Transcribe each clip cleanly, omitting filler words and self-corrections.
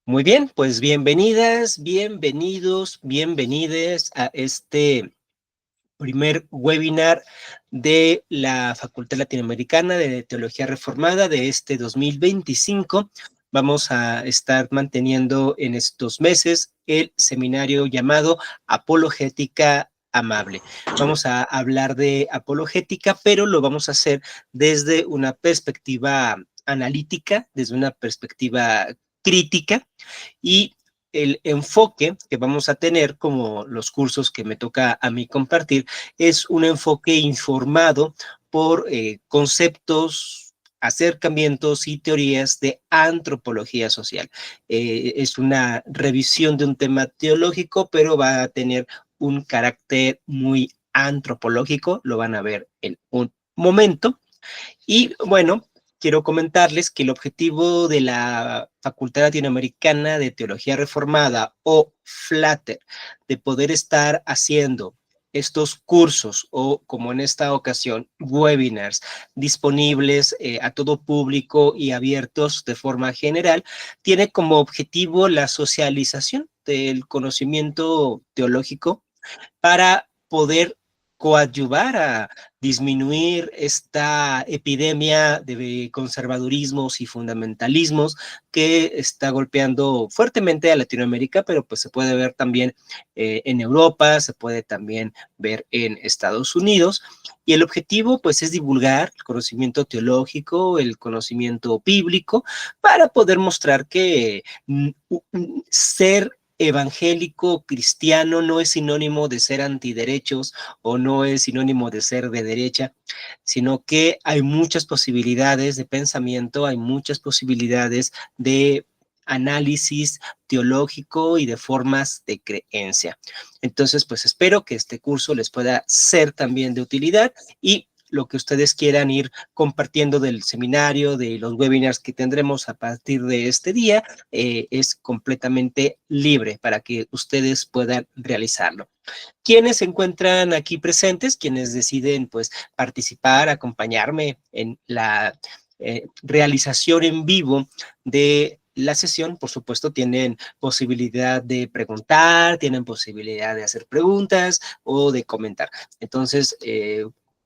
Muy bien, pues bienvenidas, bienvenidos, bienvenides a este primer webinar de la Facultad Latinoamericana de Teología Reformada de este 2025. Vamos a estar manteniendo en estos meses el seminario llamado Apologética Amable. Vamos a hablar de apologética, pero lo vamos a hacer desde una perspectiva analítica, desde una perspectiva crítica, y el enfoque que vamos a tener, como los cursos que me toca a mí compartir, es un enfoque informado por conceptos, acercamientos y teorías de antropología social. Es una revisión de un tema teológico, pero va a tener un carácter muy antropológico, lo van a ver en un momento. Y bueno, quiero comentarles que el objetivo de la Facultad Latinoamericana de Teología Reformada, o FLATER, de poder estar haciendo estos cursos o, como en esta ocasión, webinars disponibles a todo público y abiertos de forma general, tiene como objetivo la socialización del conocimiento teológico para poder coadyuvar a disminuir esta epidemia de conservadurismos y fundamentalismos que está golpeando fuertemente a Latinoamérica, pero pues se puede ver también en Europa, se puede también ver en Estados Unidos. Y el objetivo pues es divulgar el conocimiento teológico, el conocimiento bíblico, para poder mostrar que ser evangélico cristiano no es sinónimo de ser antiderechos o no es sinónimo de ser de derecha, sino que hay muchas posibilidades de pensamiento, hay muchas posibilidades de análisis teológico y de formas de creencia. Entonces, pues espero que este curso les pueda ser también de utilidad, y lo que ustedes quieran ir compartiendo del seminario, de los webinars que tendremos a partir de este día, es completamente libre para que ustedes puedan realizarlo. Quienes se encuentran aquí presentes, quienes deciden pues participar, acompañarme en la realización en vivo de la sesión, por supuesto, tienen posibilidad de preguntar, tienen posibilidad de hacer preguntas o de comentar. Entonces,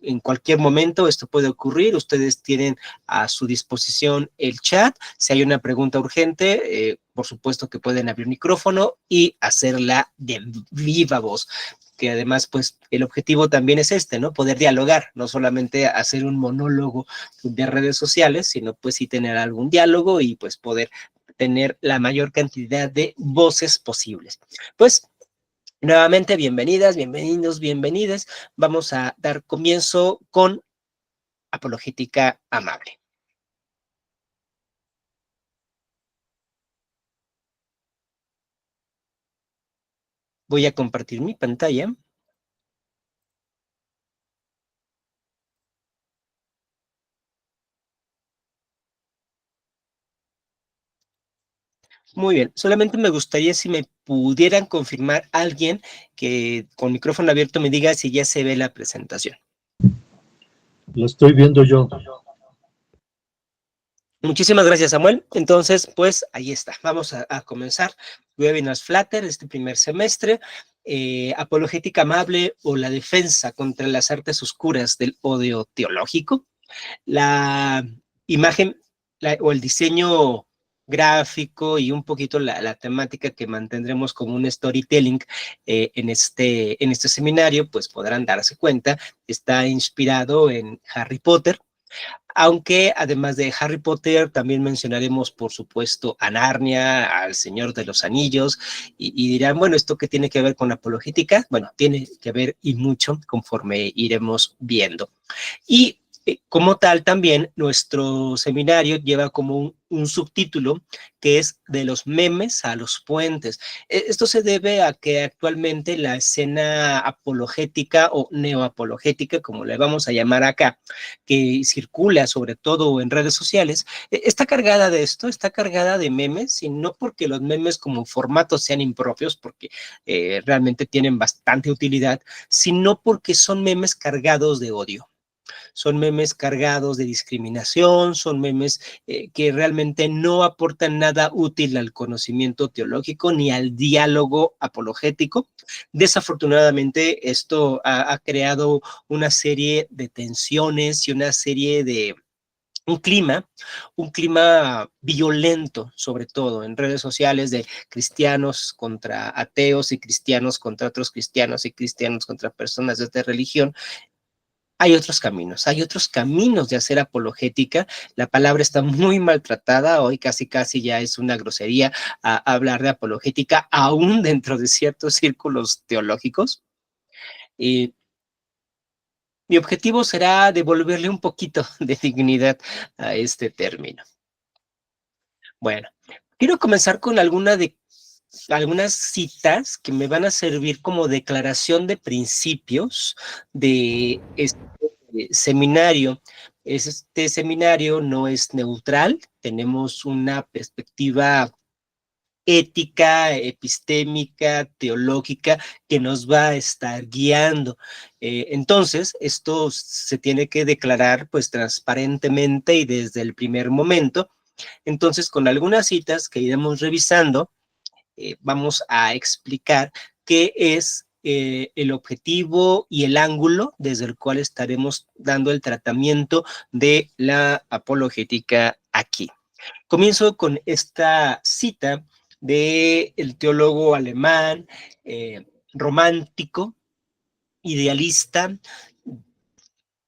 en cualquier momento esto puede ocurrir. Ustedes tienen a su disposición el chat. Si hay una pregunta urgente, por supuesto que pueden abrir micrófono y hacerla de viva voz, que además pues el objetivo también es este, ¿no? Poder dialogar, no solamente hacer un monólogo de redes sociales, sino pues sí tener algún diálogo y pues poder tener la mayor cantidad de voces posibles. Pues nuevamente, bienvenidas, bienvenidos, bienvenidas. Vamos a dar comienzo con Apologética Amable. Voy a compartir mi pantalla. Muy bien, solamente me gustaría si me pudieran confirmar alguien que con micrófono abierto me diga si ya se ve la presentación. Lo estoy viendo yo. Muchísimas gracias, Samuel. Entonces, pues ahí está. Vamos a comenzar Webinars FLATER este primer semestre. Apologética Amable, o la defensa contra las artes oscuras del odio teológico. La imagen o el diseño gráfico y un poquito la temática que mantendremos como un storytelling en este seminario, pues podrán darse cuenta, está inspirado en Harry Potter. Aunque además de Harry Potter también mencionaremos, por supuesto, a Narnia, al Señor de los Anillos, y dirán, bueno, ¿esto qué tiene que ver con apologética? Bueno, tiene que ver y mucho, conforme iremos viendo. Y como tal, también nuestro seminario lleva como un subtítulo que es de los memes a los puentes. Esto se debe a que actualmente la escena apologética o neoapologética, como le vamos a llamar acá, que circula sobre todo en redes sociales, está cargada de esto, está cargada de memes, y no porque los memes como formato sean impropios, porque realmente tienen bastante utilidad, sino porque son memes cargados de odio. son memes cargados de discriminación, son memes que realmente no aportan nada útil al conocimiento teológico ni al diálogo apologético. Desafortunadamente, esto ha creado una serie de tensiones y una serie de un clima violento, sobre todo en redes sociales, de cristianos contra ateos y cristianos contra otros cristianos y cristianos contra personas de esta religión. Hay otros caminos de hacer apologética. La palabra está muy maltratada, hoy casi ya es una grosería hablar de apologética, aún dentro de ciertos círculos teológicos. Y mi objetivo será devolverle un poquito de dignidad a este término. Bueno, quiero comenzar con algunas citas que me van a servir como declaración de principios de este seminario. Este seminario no es neutral, tenemos una perspectiva ética, epistémica, teológica, que nos va a estar guiando. Entonces, esto se tiene que declarar pues transparentemente y desde el primer momento. Entonces, con algunas citas que iremos revisando, vamos a explicar qué es el objetivo y el ángulo desde el cual estaremos dando el tratamiento de la apologética aquí. Comienzo con esta cita del teólogo alemán, romántico, idealista,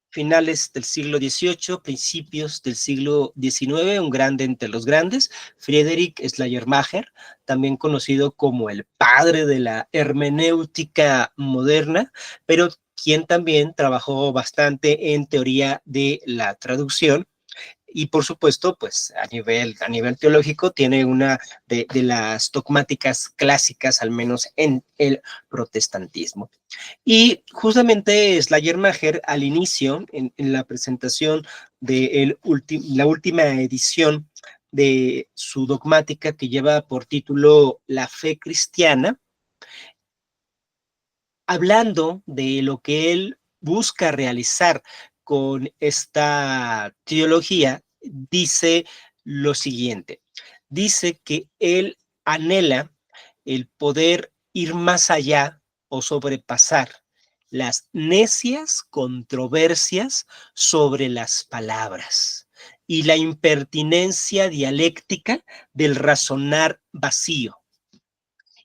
finales del siglo XVIII, principios del siglo XIX, un grande entre los grandes, Friedrich Schleiermacher, también conocido como el padre de la hermenéutica moderna, pero quien también trabajó bastante en teoría de la traducción. Y por supuesto, pues a nivel teológico, tiene una de las dogmáticas clásicas, al menos en el protestantismo. Y justamente Schleiermacher, al inicio, en la presentación de la última edición de su dogmática, que lleva por título La fe cristiana, hablando de lo que él busca realizar con esta teología, dice lo siguiente. Dice que él anhela el poder ir más allá o sobrepasar las necias controversias sobre las palabras y la impertinencia dialéctica del razonar vacío.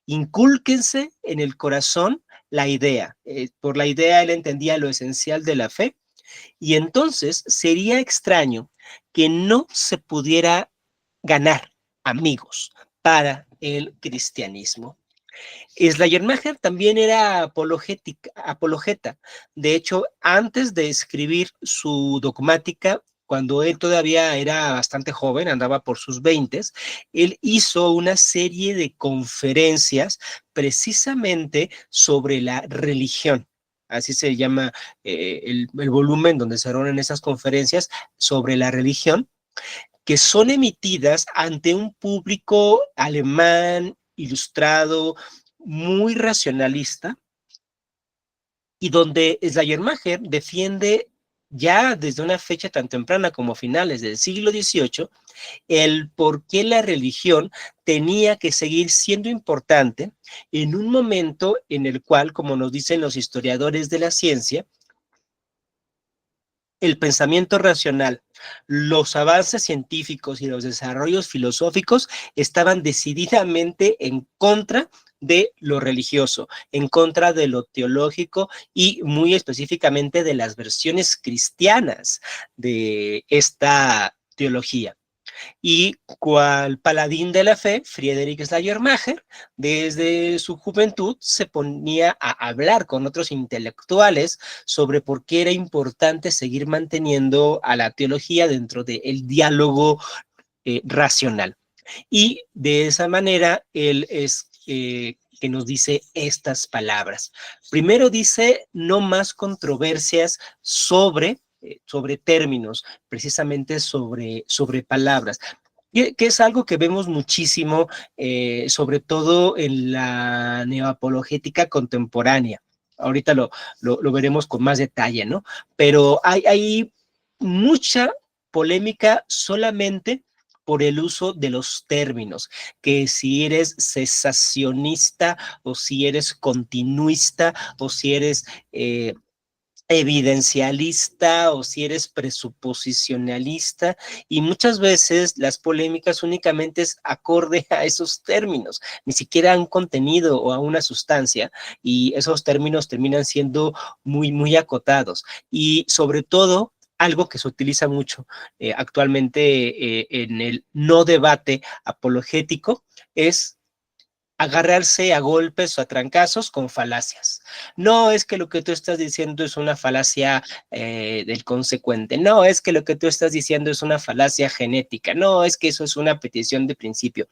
Incúlquense en el corazón la idea. Por la idea él entendía lo esencial de la fe, y entonces sería extraño que no se pudiera ganar amigos para el cristianismo. Schleiermacher también era apologeta. De hecho, antes de escribir su dogmática, cuando él todavía era bastante joven, andaba por sus 20, él hizo una serie de conferencias precisamente sobre la religión. Así se llama el volumen donde se reúnen esas conferencias sobre la religión, que son emitidas ante un público alemán, ilustrado, muy racionalista, y donde Schleiermacher defiende ya desde una fecha tan temprana como finales del siglo XVIII el por qué la religión tenía que seguir siendo importante en un momento en el cual, como nos dicen los historiadores de la ciencia, el pensamiento racional, los avances científicos y los desarrollos filosóficos estaban decididamente en contra de lo religioso, en contra de lo teológico y muy específicamente de las versiones cristianas de esta teología. Y cual paladín de la fe, Friedrich Schleiermacher, desde su juventud se ponía a hablar con otros intelectuales sobre por qué era importante seguir manteniendo a la teología dentro del diálogo racional. Y de esa manera él es que nos dice estas palabras. Primero dice, no más controversias sobre términos, precisamente sobre palabras, que es algo que vemos muchísimo, sobre todo en la neoapologética contemporánea. Ahorita lo veremos con más detalle, ¿no? Pero hay mucha polémica solamente por el uso de los términos, que si eres cesacionista o si eres continuista o si eres evidencialista o si eres presuposicionalista, y muchas veces las polémicas únicamente es acorde a esos términos, ni siquiera a un contenido o a una sustancia, y esos términos terminan siendo muy acotados. Y sobre todo, algo que se utiliza mucho actualmente en el no debate apologético es agarrarse a golpes o a trancazos con falacias. No es que lo que tú estás diciendo es una falacia del consecuente, no es que lo que tú estás diciendo es una falacia genética, no es que eso es una petición de principio.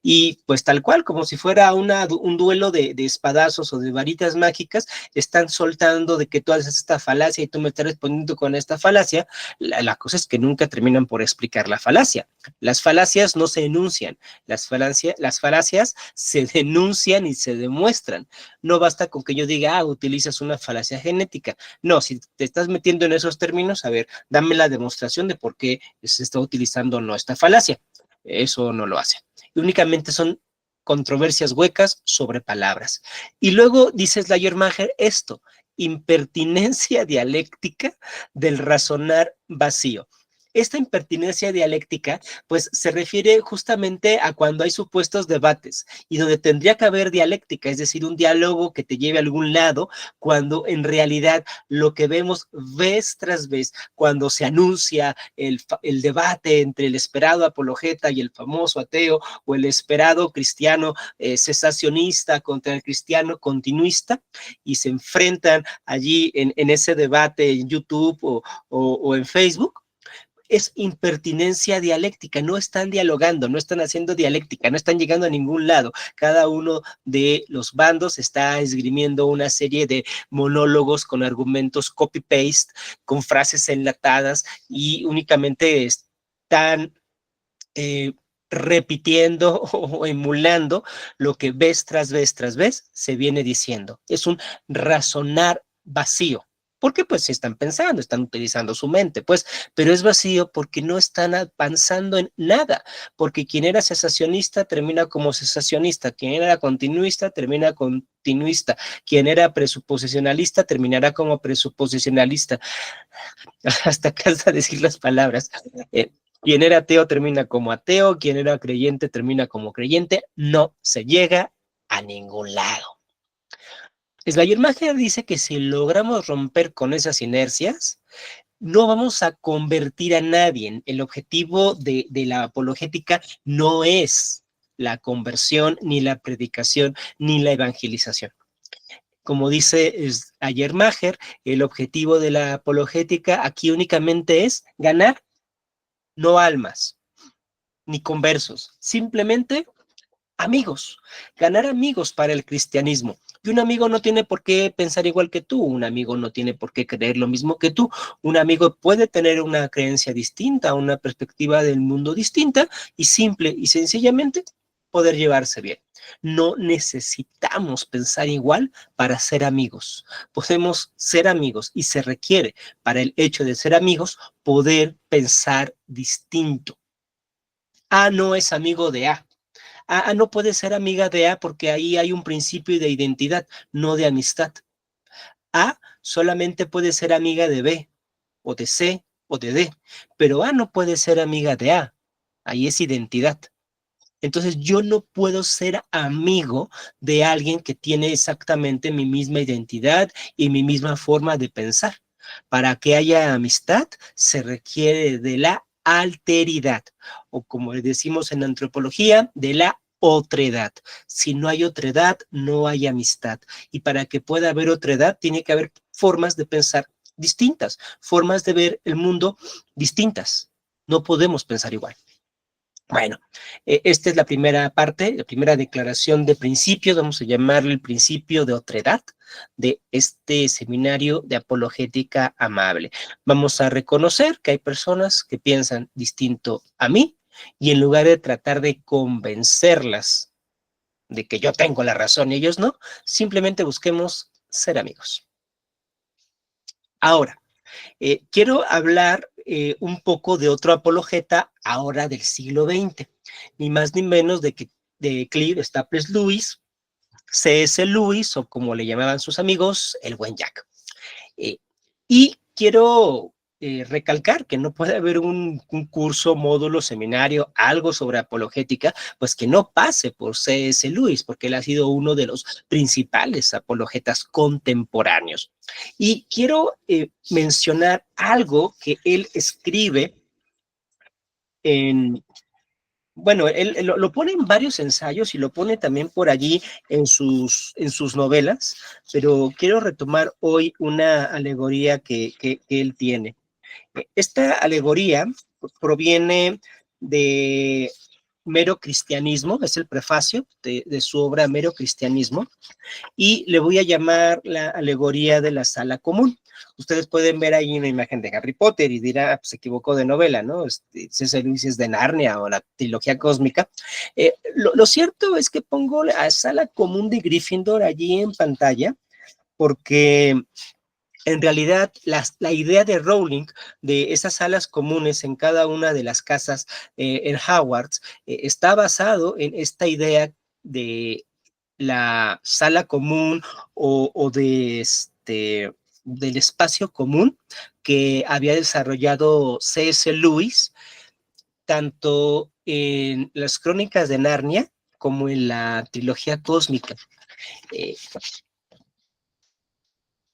Y pues tal cual, como si fuera un duelo de espadazos o de varitas mágicas, están soltando de que tú haces esta falacia y tú me estás respondiendo con esta falacia. La cosa es que nunca terminan por explicar la falacia. Las falacias no se enuncian, las falacias se denuncian y se demuestran. No basta con que yo diga, utilizas una falacia genética. No, si te estás metiendo en esos términos, a ver, dame la demostración de por qué se está utilizando o no esta falacia. Eso no lo hace. Y únicamente son controversias huecas sobre palabras. Y luego dice Schleiermacher esto, impertinencia dialéctica del razonar vacío. Esta impertinencia dialéctica, pues se refiere justamente a cuando hay supuestos debates y donde tendría que haber dialéctica, es decir, un diálogo que te lleve a algún lado, cuando en realidad lo que vemos vez tras vez, cuando se anuncia el debate entre el esperado apologeta y el famoso ateo, o el esperado cristiano cesacionista contra el cristiano continuista, y se enfrentan allí en ese debate en YouTube o en Facebook, es impertinencia dialéctica, no están dialogando, no están haciendo dialéctica, no están llegando a ningún lado. Cada uno de los bandos está esgrimiendo una serie de monólogos con argumentos copy-paste, con frases enlatadas, y únicamente están repitiendo o emulando lo que vez tras vez tras vez se viene diciendo. Es un razonar vacío. Porque pues están pensando, están utilizando su mente, pues, pero es vacío porque no están avanzando en nada, porque quien era cesacionista termina como cesacionista, quien era continuista termina continuista, quien era presuposicionalista terminará como presuposicionalista, hasta cansa decir las palabras. Quien era ateo termina como ateo, quien era creyente termina como creyente, no se llega a ningún lado. Schleiermacher dice que si logramos romper con esas inercias, no vamos a convertir a nadie. El objetivo de la apologética no es la conversión, ni la predicación, ni la evangelización. Como dice Schleiermacher, el objetivo de la apologética aquí únicamente es ganar, no almas, ni conversos, simplemente amigos, ganar amigos para el cristianismo. Y un amigo no tiene por qué pensar igual que tú, un amigo no tiene por qué creer lo mismo que tú, un amigo puede tener una creencia distinta, una perspectiva del mundo distinta, y simple y sencillamente poder llevarse bien. No necesitamos pensar igual para ser amigos. Podemos ser amigos y se requiere para el hecho de ser amigos poder pensar distinto. A no es amigo de A. A no puede ser amiga de A porque ahí hay un principio de identidad, no de amistad. A solamente puede ser amiga de B, o de C, o de D, pero A no puede ser amiga de A. Ahí es identidad. Entonces yo no puedo ser amigo de alguien que tiene exactamente mi misma identidad y mi misma forma de pensar. Para que haya amistad se requiere de la alteridad, o como le decimos en antropología, de la otredad. Si no hay otredad, no hay amistad. Y para que pueda haber otredad, tiene que haber formas de pensar distintas, formas de ver el mundo distintas. No podemos pensar igual. Bueno, esta es la primera parte, la primera declaración de principios, vamos a llamarle el principio de otredad de este seminario de apologética amable. Vamos a reconocer que hay personas que piensan distinto a mí, y en lugar de tratar de convencerlas de que yo tengo la razón y ellos no, simplemente busquemos ser amigos. Ahora, quiero hablar un poco de otro apologeta ahora del siglo XX, ni más ni menos de Clive Staples Lewis, C.S. Lewis, o como le llamaban sus amigos, el buen Jack. Y quiero recalcar que no puede haber un curso, módulo, seminario, algo sobre apologética, pues que no pase por C.S. Lewis, porque él ha sido uno de los principales apologetas contemporáneos. Y quiero mencionar algo que él escribe en... Bueno, él lo pone en varios ensayos y lo pone también por allí en sus novelas, pero quiero retomar hoy una alegoría que él tiene. Esta alegoría proviene de Mero Cristianismo, es el prefacio de su obra Mero Cristianismo, y le voy a llamar la alegoría de la sala común. Ustedes pueden ver ahí una imagen de Harry Potter y dirá, pues, se equivocó de novela, ¿no? C.S. Lewis es de Narnia o la trilogía cósmica. Lo cierto es que pongo la sala común de Gryffindor allí en pantalla, porque en realidad la idea de Rowling de esas salas comunes en cada una de las casas en Hogwarts está basado en esta idea de la sala común o del espacio común que había desarrollado C.S. Lewis, tanto en las Crónicas de Narnia como en la trilogía cósmica.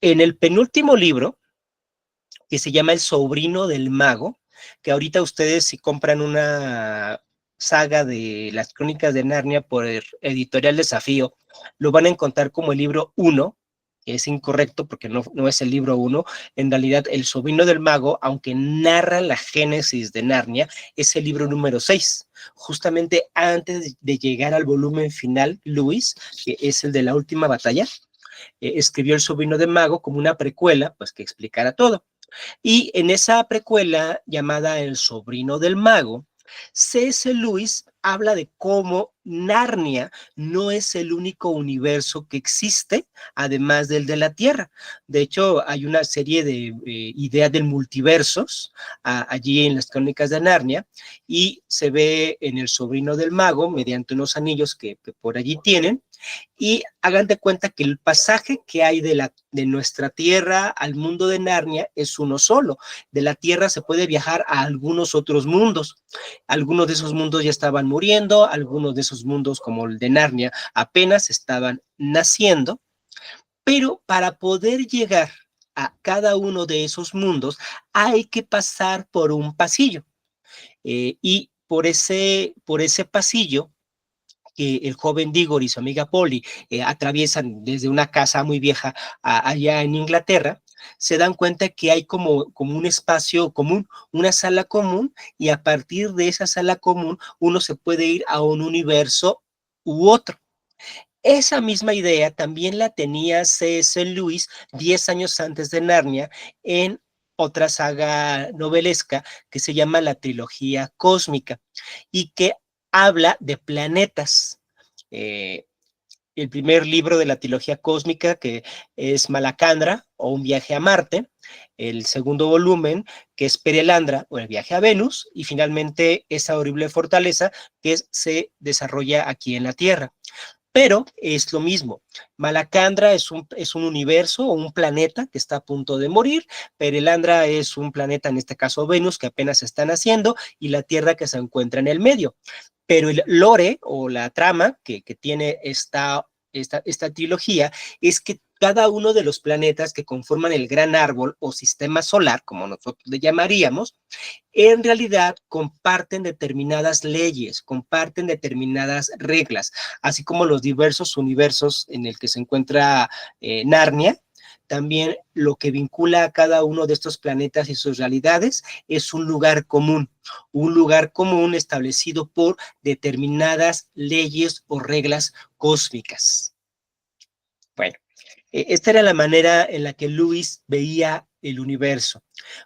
En el penúltimo libro, que se llama El sobrino del mago, que ahorita ustedes si compran una saga de las Crónicas de Narnia por Editorial Desafío, lo van a encontrar como el libro 1, que es incorrecto porque no es el libro 1. En realidad, El sobrino del mago, aunque narra la génesis de Narnia, es el libro número 6, justamente antes de llegar al volumen final, Lewis, que es el de la última batalla, escribió El sobrino del mago como una precuela, pues que explicara todo. Y en esa precuela llamada El sobrino del mago, C.S. Lewis habla de cómo Narnia no es el único universo que existe, además del de la Tierra. De hecho, hay una serie de ideas del multiversos allí en las Crónicas de Narnia, y se ve en El sobrino del mago, mediante unos anillos que por allí tienen, y hagan de cuenta que el pasaje que hay de nuestra tierra al mundo de Narnia es uno solo. De la tierra se puede viajar a algunos otros mundos. Algunos de esos mundos ya estaban muriendo, algunos de esos mundos, como el de Narnia, apenas estaban naciendo, pero para poder llegar a cada uno de esos mundos hay que pasar por un pasillo. Y por ese pasillo que el joven Diggory y su amiga Polly atraviesan desde una casa muy vieja allá en Inglaterra, se dan cuenta que hay como un espacio común, una sala común, y a partir de esa sala común uno se puede ir a un universo u otro. Esa misma idea también la tenía C.S. Lewis 10 años antes de Narnia en otra saga novelesca que se llama la trilogía cósmica y que habla de planetas. El primer libro de la trilogía cósmica, que es Malacandra o Un viaje a Marte, el segundo volumen, que es Perelandra o El viaje a Venus, y finalmente esa horrible fortaleza que se desarrolla aquí en la Tierra. Pero es lo mismo. Malacandra es un universo o un planeta que está a punto de morir. Perelandra es un planeta, en este caso Venus, que apenas está naciendo, y la Tierra que se encuentra en el medio. Pero el lore o la trama que tiene esta trilogía es que cada uno de los planetas que conforman el gran árbol o sistema solar, como nosotros le llamaríamos, en realidad comparten determinadas leyes, comparten determinadas reglas, así como los diversos universos en el que se encuentra Narnia. También lo que vincula a cada uno de estos planetas y sus realidades es un lugar común establecido por determinadas leyes o reglas cósmicas. Bueno, esta era la manera en la que Lewis veía el universo.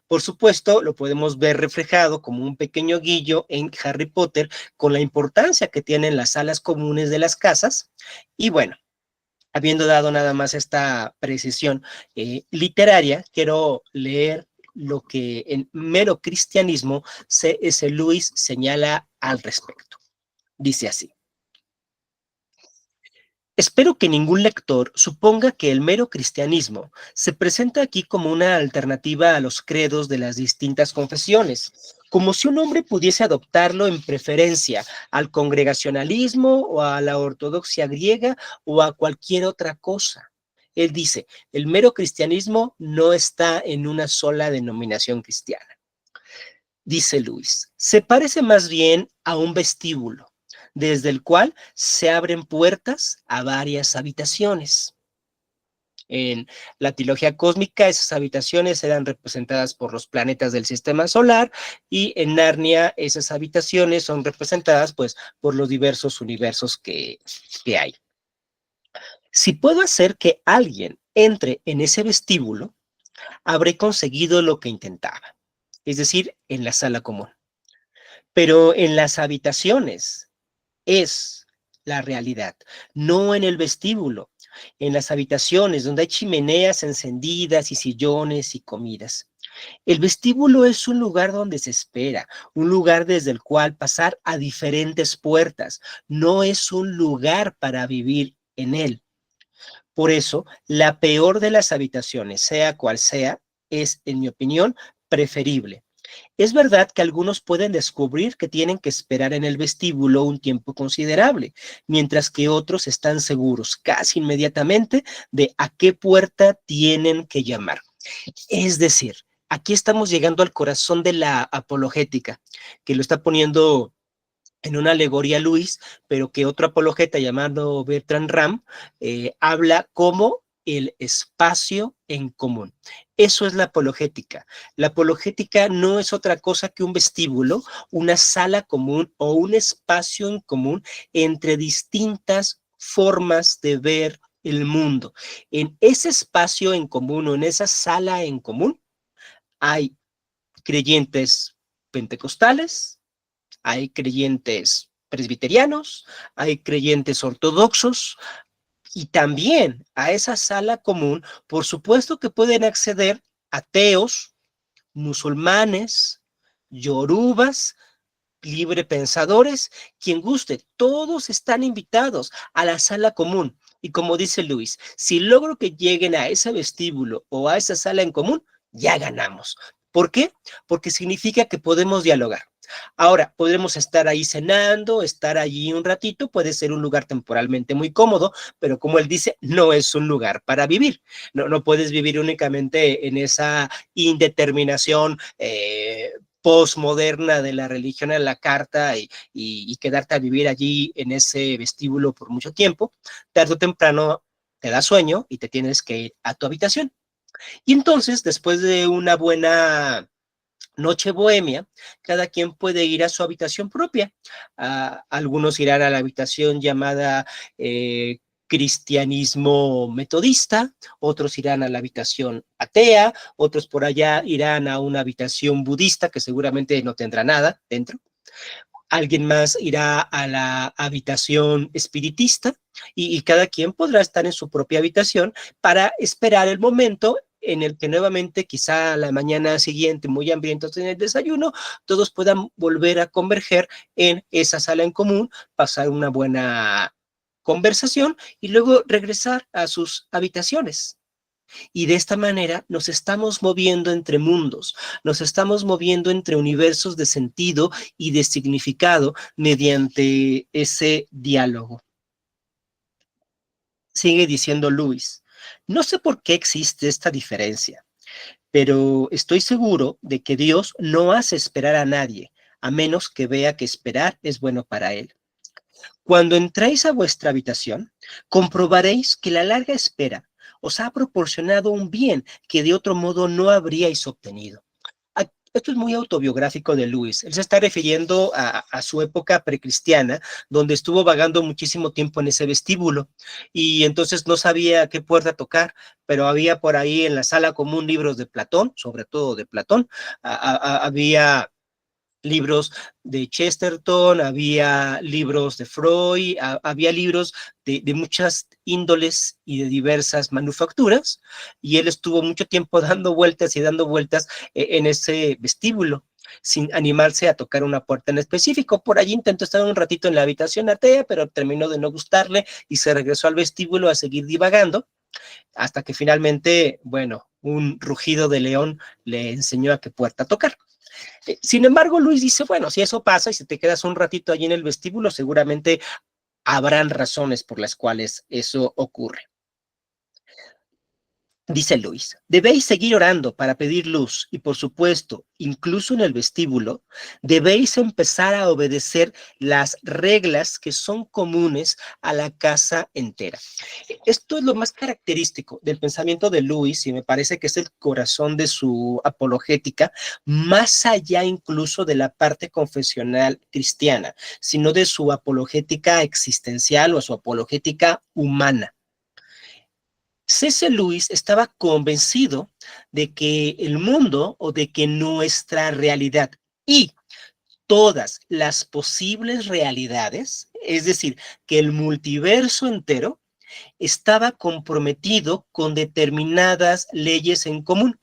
Por supuesto, lo podemos ver reflejado como un pequeño guiño en Harry Potter con la importancia que tienen las salas comunes de las casas. Y bueno, habiendo dado nada más esta precisión literaria, quiero leer lo que en Mero Cristianismo C.S. Lewis señala al respecto. Dice así: espero que ningún lector suponga que el mero cristianismo se presenta aquí como una alternativa a los credos de las distintas confesiones, como si un hombre pudiese adoptarlo en preferencia al congregacionalismo o a la ortodoxia griega o a cualquier otra cosa. Él dice, el mero cristianismo no está en una sola denominación cristiana. Dice Luis, se parece más bien a un vestíbulo, desde el cual se abren puertas a varias habitaciones. En la trilogía cósmica, esas habitaciones eran representadas por los planetas del sistema solar, y en Narnia esas habitaciones son representadas pues por los diversos universos que hay. Si puedo hacer que alguien entre en ese vestíbulo, habré conseguido lo que intentaba, es decir, en la sala común. Pero en las habitaciones es la realidad, no en el vestíbulo, en las habitaciones donde hay chimeneas encendidas y sillones y comidas. El vestíbulo es un lugar donde se espera, un lugar desde el cual pasar a diferentes puertas, no es un lugar para vivir en él. Por eso, la peor de las habitaciones, sea cual sea, es, en mi opinión, preferible. Es verdad que algunos pueden descubrir que tienen que esperar en el vestíbulo un tiempo considerable, mientras que otros están seguros casi inmediatamente de a qué puerta tienen que llamar. Es decir, aquí estamos llegando al corazón de la apologética, que lo está poniendo en una alegoría Luis, pero que otro apologeta llamado Bertrand Ram habla como el espacio en común. Eso es la apologética. La apologética no es otra cosa que un vestíbulo, una sala común o un espacio en común entre distintas formas de ver el mundo. En ese espacio en común o en esa sala en común hay creyentes pentecostales, hay creyentes presbiterianos, hay creyentes ortodoxos, y también a esa sala común, por supuesto que pueden acceder ateos, musulmanes, yorubas, librepensadores, quien guste, todos están invitados a la sala común. Y como dice Luis, si logro que lleguen a ese vestíbulo o a esa sala en común, ya ganamos. ¿Por qué? Porque significa que podemos dialogar. Ahora, podremos estar ahí cenando, estar allí un ratito, puede ser un lugar temporalmente muy cómodo, pero como él dice, no es un lugar para vivir. No puedes vivir únicamente en esa indeterminación postmoderna de la religión a la carta y quedarte a vivir allí en ese vestíbulo por mucho tiempo. Tarde o temprano te da sueño y te tienes que ir a tu habitación. Y entonces, después de una buena noche bohemia, cada quien puede ir a su habitación propia. Algunos irán a la habitación llamada cristianismo metodista, otros irán a la habitación atea, otros por allá irán a una habitación budista que seguramente no tendrá nada dentro. Alguien más irá a la habitación espiritista y cada quien podrá estar en su propia habitación para esperar el momento en el que nuevamente, quizá la mañana siguiente, muy hambrientos en el desayuno, todos puedan volver a converger en esa sala en común, pasar una buena conversación y luego regresar a sus habitaciones. Y de esta manera nos estamos moviendo entre mundos, nos estamos moviendo entre universos de sentido y de significado mediante ese diálogo. Sigue diciendo Luis, no sé por qué existe esta diferencia, pero estoy seguro de que Dios no hace esperar a nadie, a menos que vea que esperar es bueno para él. Cuando entréis a vuestra habitación, comprobaréis que la larga espera os ha proporcionado un bien que de otro modo no habríais obtenido. Esto es muy autobiográfico de Lewis. Él se está refiriendo a su época precristiana, donde estuvo vagando muchísimo tiempo en ese vestíbulo y entonces no sabía a qué puerta tocar, pero había por ahí en la sala común libros de Platón, sobre todo de Platón, había libros de Chesterton, había libros de Freud, había libros de muchas índoles y de diversas manufacturas, y él estuvo mucho tiempo dando vueltas y dando vueltas en ese vestíbulo, sin animarse a tocar una puerta en específico. Por allí intentó estar un ratito en la habitación atea, pero terminó de no gustarle y se regresó al vestíbulo a seguir divagando, hasta que finalmente, bueno, un rugido de león le enseñó a qué puerta tocar. Sin embargo, Luis dice, bueno, si eso pasa y si te quedas un ratito allí en el vestíbulo, seguramente habrán razones por las cuales eso ocurre. Dice Luis, debéis seguir orando para pedir luz y por supuesto, incluso en el vestíbulo, debéis empezar a obedecer las reglas que son comunes a la casa entera. Esto es lo más característico del pensamiento de Luis y me parece que es el corazón de su apologética, más allá incluso de la parte confesional cristiana, sino de su apologética existencial o su apologética humana. C.S. Lewis estaba convencido de que el mundo o de que nuestra realidad y todas las posibles realidades, es decir, que el multiverso entero estaba comprometido con determinadas leyes en común,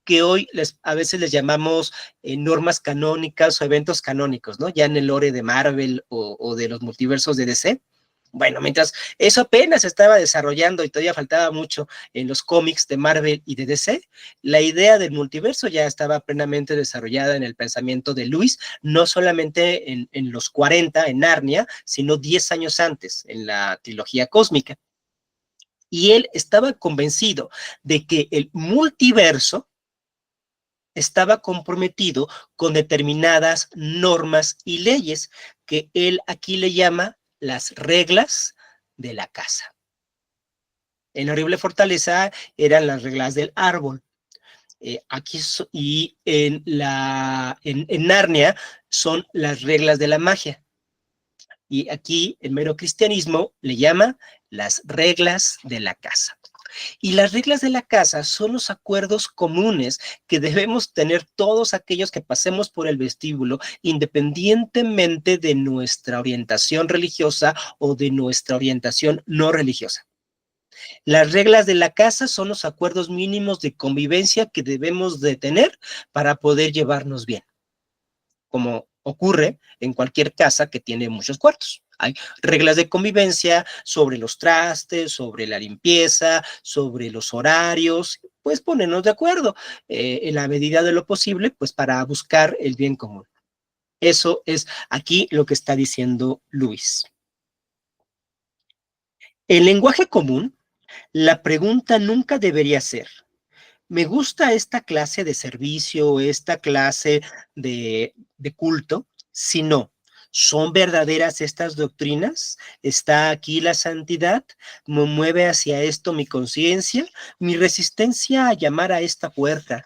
que hoy a veces les llamamos normas canónicas o eventos canónicos, ¿no? Ya en el lore de Marvel o de los multiversos de DC. Bueno, mientras eso apenas estaba desarrollando y todavía faltaba mucho en los cómics de Marvel y de DC, la idea del multiverso ya estaba plenamente desarrollada en el pensamiento de Lewis, no solamente en los 40 en Narnia, sino 10 años antes, en la trilogía cósmica. Y él estaba convencido de que el multiverso estaba comprometido con determinadas normas y leyes que él aquí le llama las reglas de la casa. En Horrible Fortaleza eran las reglas del árbol. Aquí y en Narnia son las reglas de la magia. Y aquí el mero cristianismo le llama las reglas de la casa. Y las reglas de la casa son los acuerdos comunes que debemos tener todos aquellos que pasemos por el vestíbulo, independientemente de nuestra orientación religiosa o de nuestra orientación no religiosa. Las reglas de la casa son los acuerdos mínimos de convivencia que debemos de tener para poder llevarnos bien, como ocurre en cualquier casa que tiene muchos cuartos. Hay reglas de convivencia sobre los trastes, sobre la limpieza, sobre los horarios, pues ponernos de acuerdo en la medida de lo posible, pues para buscar el bien común. Eso es aquí lo que está diciendo Luis. En lenguaje común, la pregunta nunca debería ser, ¿me gusta esta clase de servicio, esta clase de culto? Si no, ¿son verdaderas estas doctrinas? ¿Está aquí la santidad? ¿Me mueve hacia esto mi conciencia? Mi resistencia a llamar a esta puerta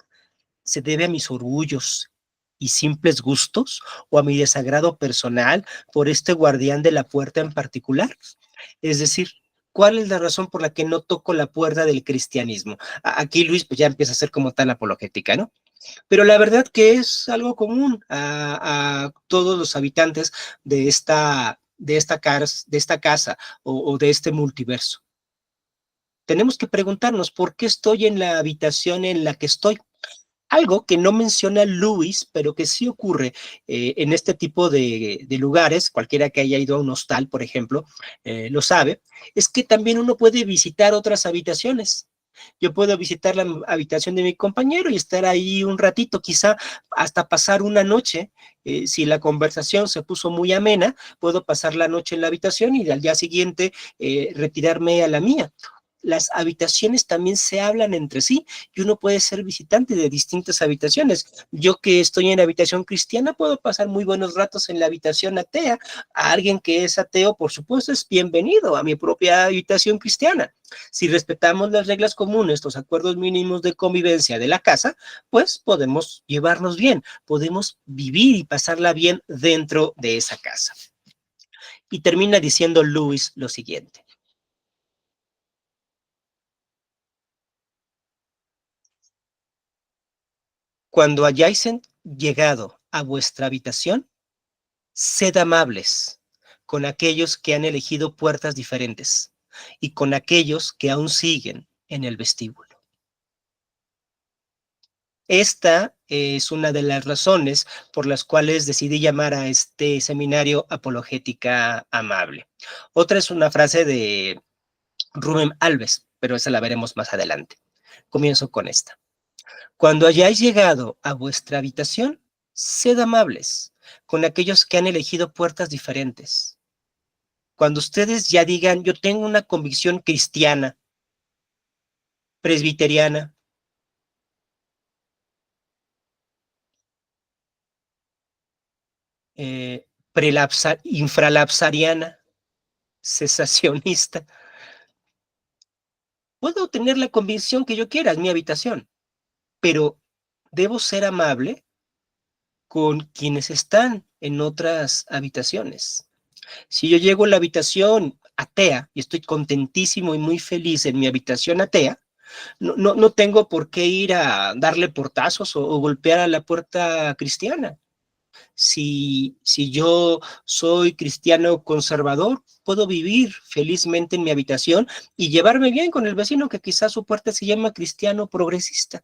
se debe a mis orgullos y simples gustos o a mi desagrado personal por este guardián de la puerta en particular. Es decir, ¿cuál es la razón por la que no toco la puerta del cristianismo? Aquí Luis pues ya empieza a ser como tal apologética, ¿no? Pero la verdad que es algo común a todos los habitantes de esta casa o de este multiverso. Tenemos que preguntarnos por qué estoy en la habitación en la que estoy. Algo que no menciona Lewis, pero que sí ocurre en este tipo de lugares, cualquiera que haya ido a un hostal, por ejemplo, lo sabe, es que también uno puede visitar otras habitaciones. Yo puedo visitar la habitación de mi compañero y estar ahí un ratito, quizá hasta pasar una noche. Si la conversación se puso muy amena, puedo pasar la noche en la habitación y al día siguiente retirarme a la mía. Las habitaciones también se hablan entre sí y uno puede ser visitante de distintas habitaciones. Yo que estoy en habitación cristiana puedo pasar muy buenos ratos en la habitación atea. A alguien que es ateo, por supuesto, es bienvenido a mi propia habitación cristiana. Si respetamos las reglas comunes, los acuerdos mínimos de convivencia de la casa, pues podemos llevarnos bien, podemos vivir y pasarla bien dentro de esa casa. Y termina diciendo Lewis lo siguiente. Cuando hayáis llegado a vuestra habitación, sed amables con aquellos que han elegido puertas diferentes y con aquellos que aún siguen en el vestíbulo. Esta es una de las razones por las cuales decidí llamar a este seminario Apologética Amable. Otra es una frase de Rubén Alves, pero esa la veremos más adelante. Comienzo con esta. Cuando hayáis llegado a vuestra habitación, sed amables con aquellos que han elegido puertas diferentes. Cuando ustedes ya digan, yo tengo una convicción cristiana, presbiteriana, infralapsariana, cesacionista, puedo tener la convicción que yo quiera, es mi habitación, pero debo ser amable con quienes están en otras habitaciones. Si yo llego a la habitación atea y estoy contentísimo y muy feliz en mi habitación atea, no tengo por qué ir a darle portazos o golpear a la puerta cristiana. Si yo soy cristiano conservador, puedo vivir felizmente en mi habitación y llevarme bien con el vecino que quizás su puerta se llama cristiano progresista.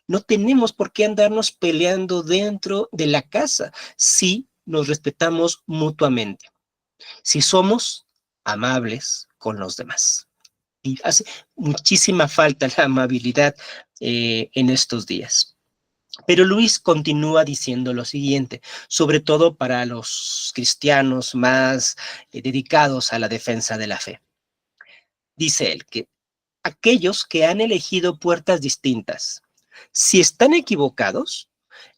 No tenemos por qué andarnos peleando dentro de la casa si nos respetamos mutuamente, si somos amables con los demás. Y hace muchísima falta la amabilidad en estos días. Pero Luis continúa diciendo lo siguiente, sobre todo para los cristianos más dedicados a la defensa de la fe. Dice él que aquellos que han elegido puertas distintas, si están equivocados,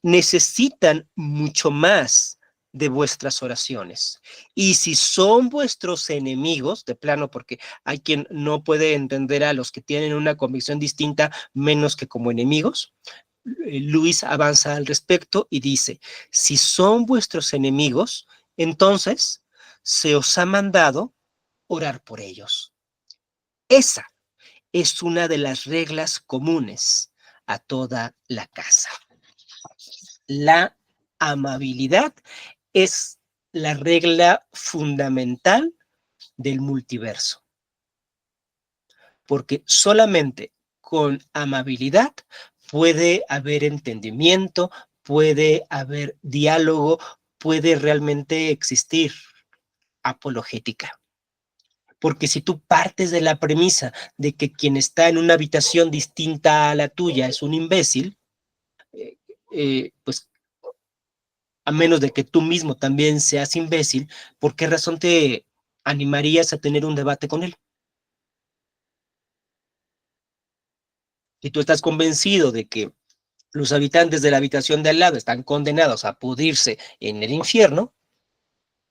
necesitan mucho más de vuestras oraciones. Y si son vuestros enemigos, de plano, porque hay quien no puede entender a los que tienen una convicción distinta menos que como enemigos, Luis avanza al respecto y dice, si son vuestros enemigos, entonces se os ha mandado orar por ellos. Esa es una de las reglas comunes a toda la casa. La amabilidad es la regla fundamental del multiverso, porque solamente con amabilidad puede haber entendimiento, puede haber diálogo, puede realmente existir apologética. Porque si tú partes de la premisa de que quien está en una habitación distinta a la tuya es un imbécil, pues a menos de que tú mismo también seas imbécil, ¿por qué razón te animarías a tener un debate con él? Si tú estás convencido de que los habitantes de la habitación de al lado están condenados a pudrirse en el infierno,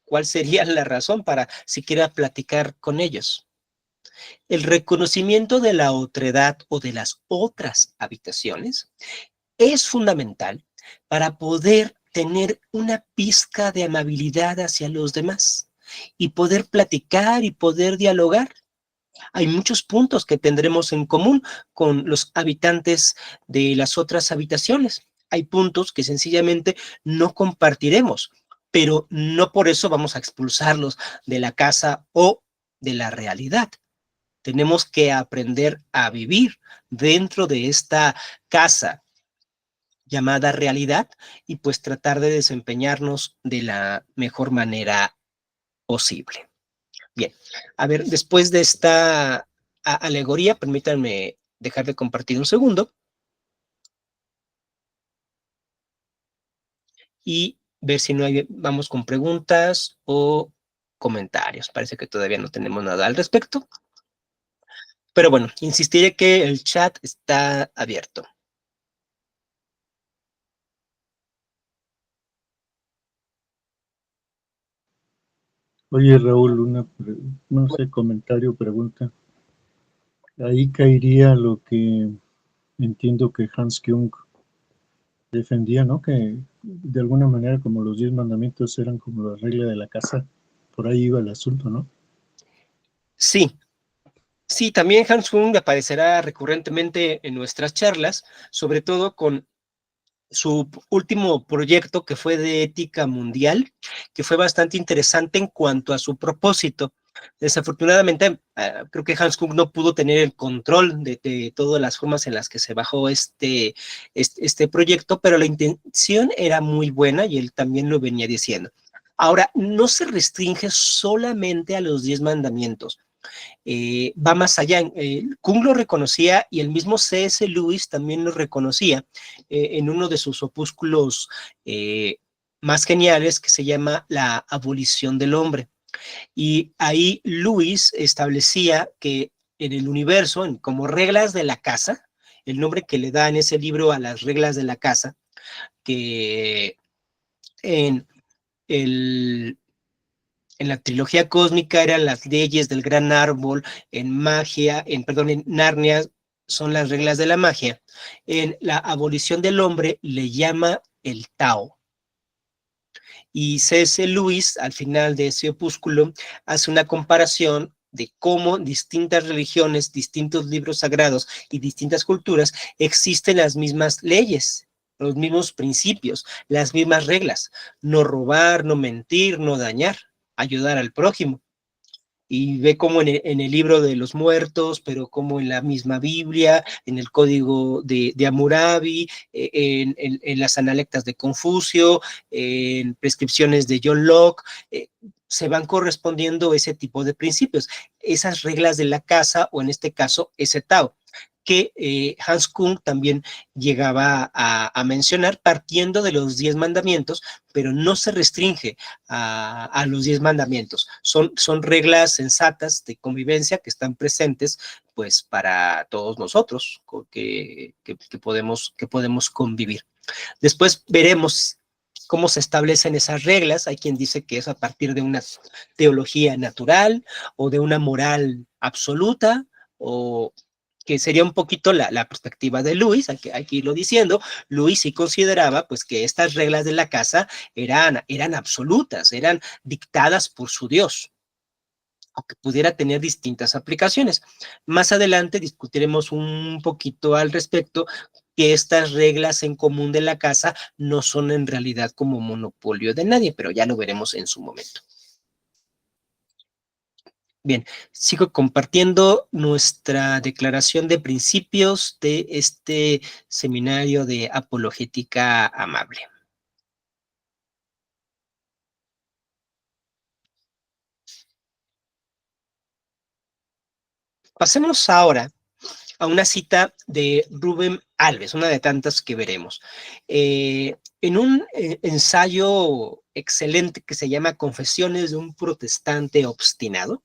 ¿cuál sería la razón para siquiera platicar con ellos? El reconocimiento de la otredad o de las otras habitaciones es fundamental para poder tener una pizca de amabilidad hacia los demás y poder platicar y poder dialogar. Hay muchos puntos que tendremos en común con los habitantes de las otras habitaciones. Hay puntos que sencillamente no compartiremos, pero no por eso vamos a expulsarlos de la casa o de la realidad. Tenemos que aprender a vivir dentro de esta casa llamada realidad y pues tratar de desempeñarnos de la mejor manera posible. Bien, a ver, después de esta alegoría, permítanme dejar de compartir un segundo y ver si no hay, vamos con preguntas o comentarios. Parece que todavía no tenemos nada al respecto. Pero bueno, insistiré que el chat está abierto. Oye, Raúl, no sé, comentario, pregunta. Ahí caería lo que entiendo que Hans Jung defendía, ¿no? Que de alguna manera como los 10 mandamientos eran como la regla de la casa. Por ahí iba el asunto, ¿no? Sí, sí, también Hans Jung aparecerá recurrentemente en nuestras charlas, sobre todo con su último proyecto, que fue de ética mundial, que fue bastante interesante en cuanto a su propósito. Desafortunadamente, creo que Hans Kung no pudo tener el control de todas las formas en las que se bajó este proyecto, pero la intención era muy buena y él también lo venía diciendo. Ahora, no se restringe solamente a los 10 mandamientos. Va más allá. Kung lo reconocía y el mismo C.S. Lewis también lo reconocía en uno de sus opúsculos más geniales, que se llama La abolición del hombre. Y ahí Lewis establecía que en el universo, como reglas de la casa, el nombre que le da en ese libro a las reglas de la casa, que en el en la trilogía cósmica eran las leyes del gran árbol, en magia, en Narnia son las reglas de la magia. En la abolición del hombre le llama el Tao. Y C.S. Lewis, al final de ese opúsculo, hace una comparación de cómo distintas religiones, distintos libros sagrados y distintas culturas existen las mismas leyes, los mismos principios, las mismas reglas. No robar, no mentir, no dañar, ayudar al prójimo. Y ve cómo en el libro de los muertos, pero como en la misma Biblia, en el código de Hammurabi, en las analectas de Confucio, en prescripciones de John Locke, se van correspondiendo ese tipo de principios, esas reglas de la casa, o en este caso, ese Tao, que Hans Kung también llegaba a mencionar, partiendo de los 10 mandamientos, pero no se restringe a los 10 mandamientos. Son reglas sensatas de convivencia que están presentes pues para todos nosotros que podemos convivir. Después veremos cómo se establecen esas reglas. Hay quien dice que es a partir de una teología natural o de una moral absoluta, o que sería un poquito la perspectiva de Luis. Hay que irlo diciendo. Luis sí consideraba pues que estas reglas de la casa eran absolutas, eran dictadas por su Dios, aunque pudiera tener distintas aplicaciones. Más adelante discutiremos un poquito al respecto, que estas reglas en común de la casa no son en realidad como monopolio de nadie, pero ya lo veremos en su momento. Bien, sigo compartiendo nuestra declaración de principios de este seminario de apologética amable. Pasemos ahora a una cita de Rubén Alves, una de tantas que veremos. En un ensayo excelente que se llama Confesiones de un protestante obstinado,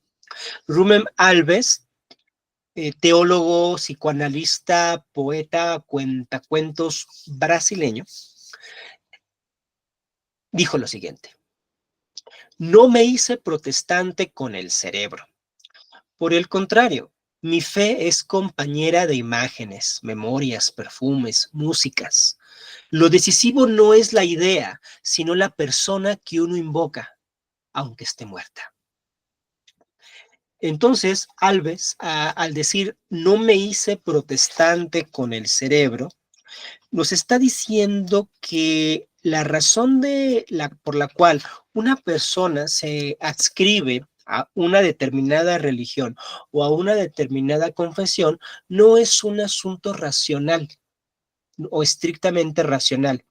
Rubén Alves, teólogo, psicoanalista, poeta, cuentacuentos brasileño, dijo lo siguiente: no me hice protestante con el cerebro. Por el contrario, mi fe es compañera de imágenes, memorias, perfumes, músicas. Lo decisivo no es la idea, sino la persona que uno invoca, aunque esté muerta. Entonces, Alves, al decir no me hice protestante con el cerebro, nos está diciendo que la razón por la cual una persona se adscribe a una determinada religión o a una determinada confesión no es un asunto racional o estrictamente racional.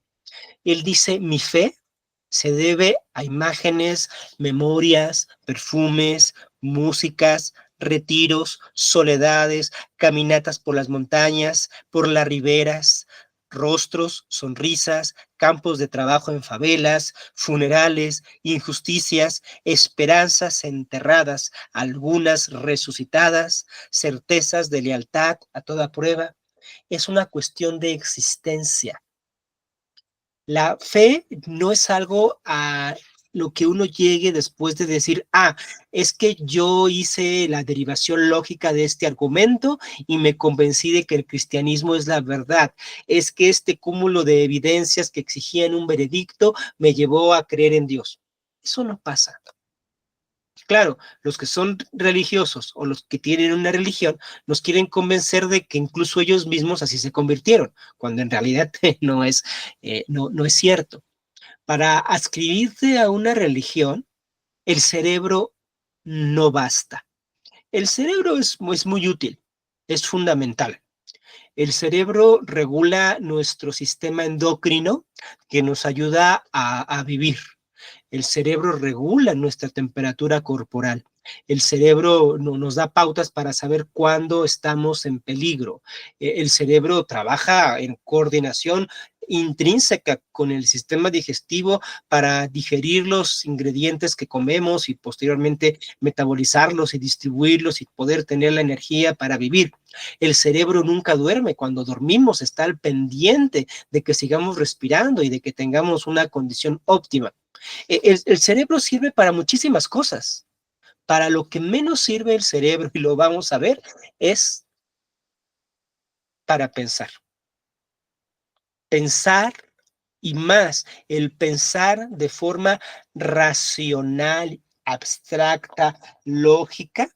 Él dice, mi fe se debe a imágenes, memorias, perfumes, músicas, retiros, soledades, caminatas por las montañas, por las riberas, rostros, sonrisas, campos de trabajo en favelas, funerales, injusticias, esperanzas enterradas, algunas resucitadas, certezas de lealtad a toda prueba. Es una cuestión de existencia. La fe no es algo a lo que uno llegue después de decir, es que yo hice la derivación lógica de este argumento y me convencí de que el cristianismo es la verdad. Es que este cúmulo de evidencias que exigían un veredicto me llevó a creer en Dios. Eso no pasa. Claro, los que son religiosos o los que tienen una religión nos quieren convencer de que incluso ellos mismos así se convirtieron, cuando en realidad no es cierto. Para adscribirte a una religión, el cerebro no basta. El cerebro es muy útil, es fundamental. El cerebro regula nuestro sistema endocrino que nos ayuda a vivir. El cerebro regula nuestra temperatura corporal. El cerebro nos da pautas para saber cuándo estamos en peligro. El cerebro trabaja en coordinación intrínseca con el sistema digestivo para digerir los ingredientes que comemos y posteriormente metabolizarlos y distribuirlos y poder tener la energía para vivir. El cerebro nunca duerme. Cuando dormimos está al pendiente de que sigamos respirando y de que tengamos una condición óptima. El cerebro sirve para muchísimas cosas. Para lo que menos sirve el cerebro, y lo vamos a ver, es para pensar. Pensar y más, el pensar de forma racional, abstracta, lógica,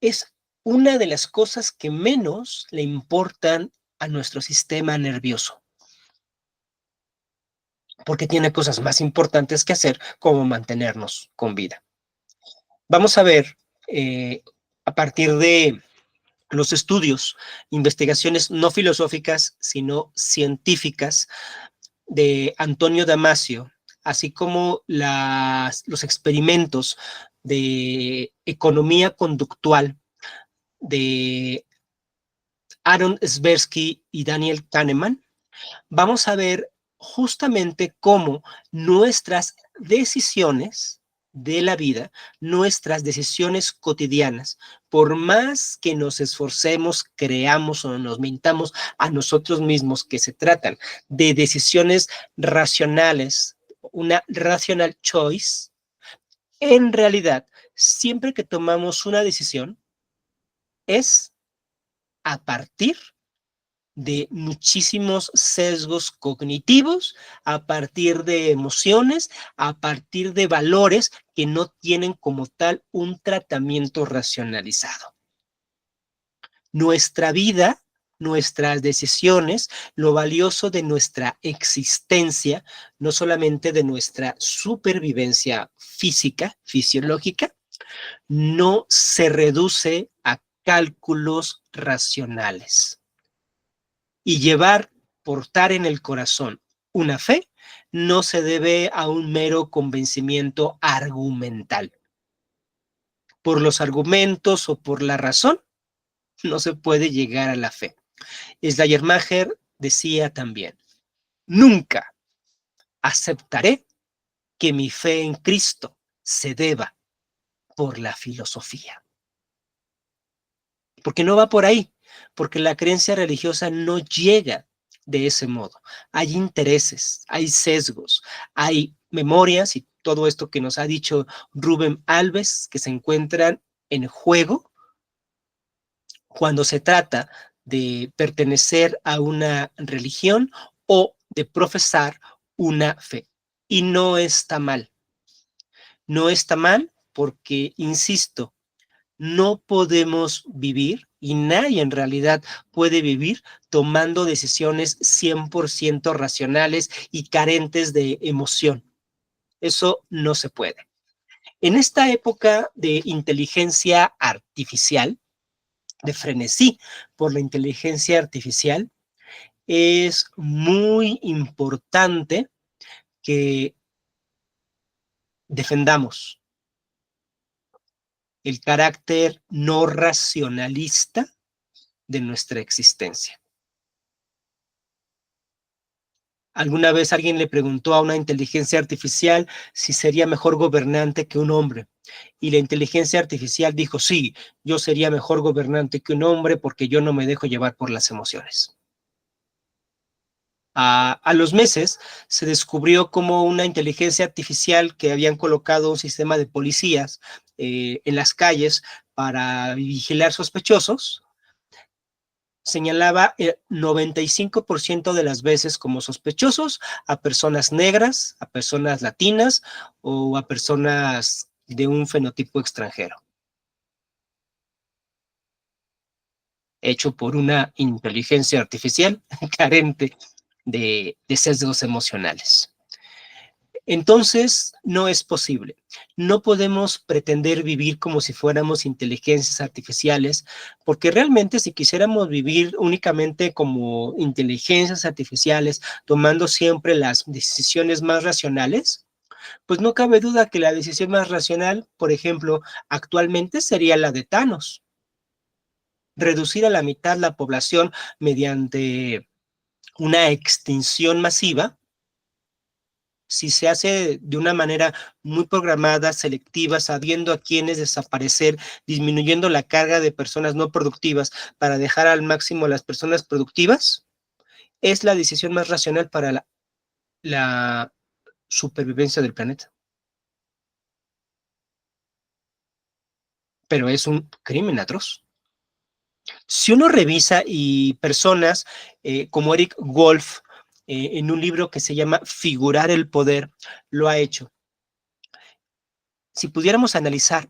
es una de las cosas que menos le importan a nuestro sistema nervioso, porque tiene cosas más importantes que hacer, como mantenernos con vida. Vamos a ver, a partir de los estudios, investigaciones no filosóficas, sino científicas, de Antonio Damasio, así como los experimentos de economía conductual de Aaron Tversky y Daniel Kahneman, vamos a ver justamente cómo nuestras decisiones de la vida, nuestras decisiones cotidianas, por más que nos esforcemos, creamos o nos mintamos a nosotros mismos que se tratan de decisiones racionales, una rational choice, en realidad, siempre que tomamos una decisión, es a partir de muchísimos sesgos cognitivos, a partir de emociones, a partir de valores que no tienen como tal un tratamiento racionalizado. Nuestra vida, nuestras decisiones, lo valioso de nuestra existencia, no solamente de nuestra supervivencia física, fisiológica, no se reduce a cálculos racionales. Y portar en el corazón una fe no se debe a un mero convencimiento argumental. Por los argumentos o por la razón no se puede llegar a la fe. Schleiermacher decía también, nunca aceptaré que mi fe en Cristo se deba por la filosofía. Porque no va por ahí, porque la creencia religiosa no llega de ese modo. Hay intereses, hay sesgos, hay memorias y todo esto que nos ha dicho Rubén Alves, que se encuentran en juego cuando se trata de pertenecer a una religión o de profesar una fe. Y no está mal. No está mal porque, insisto, no podemos vivir y nadie en realidad puede vivir tomando decisiones 100% racionales y carentes de emoción. Eso no se puede. En esta época de inteligencia artificial, de frenesí por la inteligencia artificial, es muy importante que defendamos el carácter no racionalista de nuestra existencia. Alguna vez alguien le preguntó a una inteligencia artificial si sería mejor gobernante que un hombre. Y la inteligencia artificial dijo, sí, yo sería mejor gobernante que un hombre porque yo no me dejo llevar por las emociones. A los meses se descubrió como una inteligencia artificial que habían colocado un sistema de policías en las calles para vigilar sospechosos, señalaba el 95% de las veces como sospechosos a personas negras, a personas latinas o a personas de un fenotipo extranjero, hecho por una inteligencia artificial carente de sesgos emocionales. Entonces, no es posible. No podemos pretender vivir como si fuéramos inteligencias artificiales, porque realmente si quisiéramos vivir únicamente como inteligencias artificiales, tomando siempre las decisiones más racionales, pues no cabe duda que la decisión más racional, por ejemplo, actualmente sería la de Thanos. Reducir a la mitad la población mediante una extinción masiva, si se hace de una manera muy programada, selectiva, sabiendo a quiénes desaparecer, disminuyendo la carga de personas no productivas para dejar al máximo a las personas productivas, es la decisión más racional para la supervivencia del planeta. Pero es un crimen atroz. Si uno revisa y personas como Eric Wolf, en un libro que se llama Figurar el Poder, lo ha hecho. Si pudiéramos analizar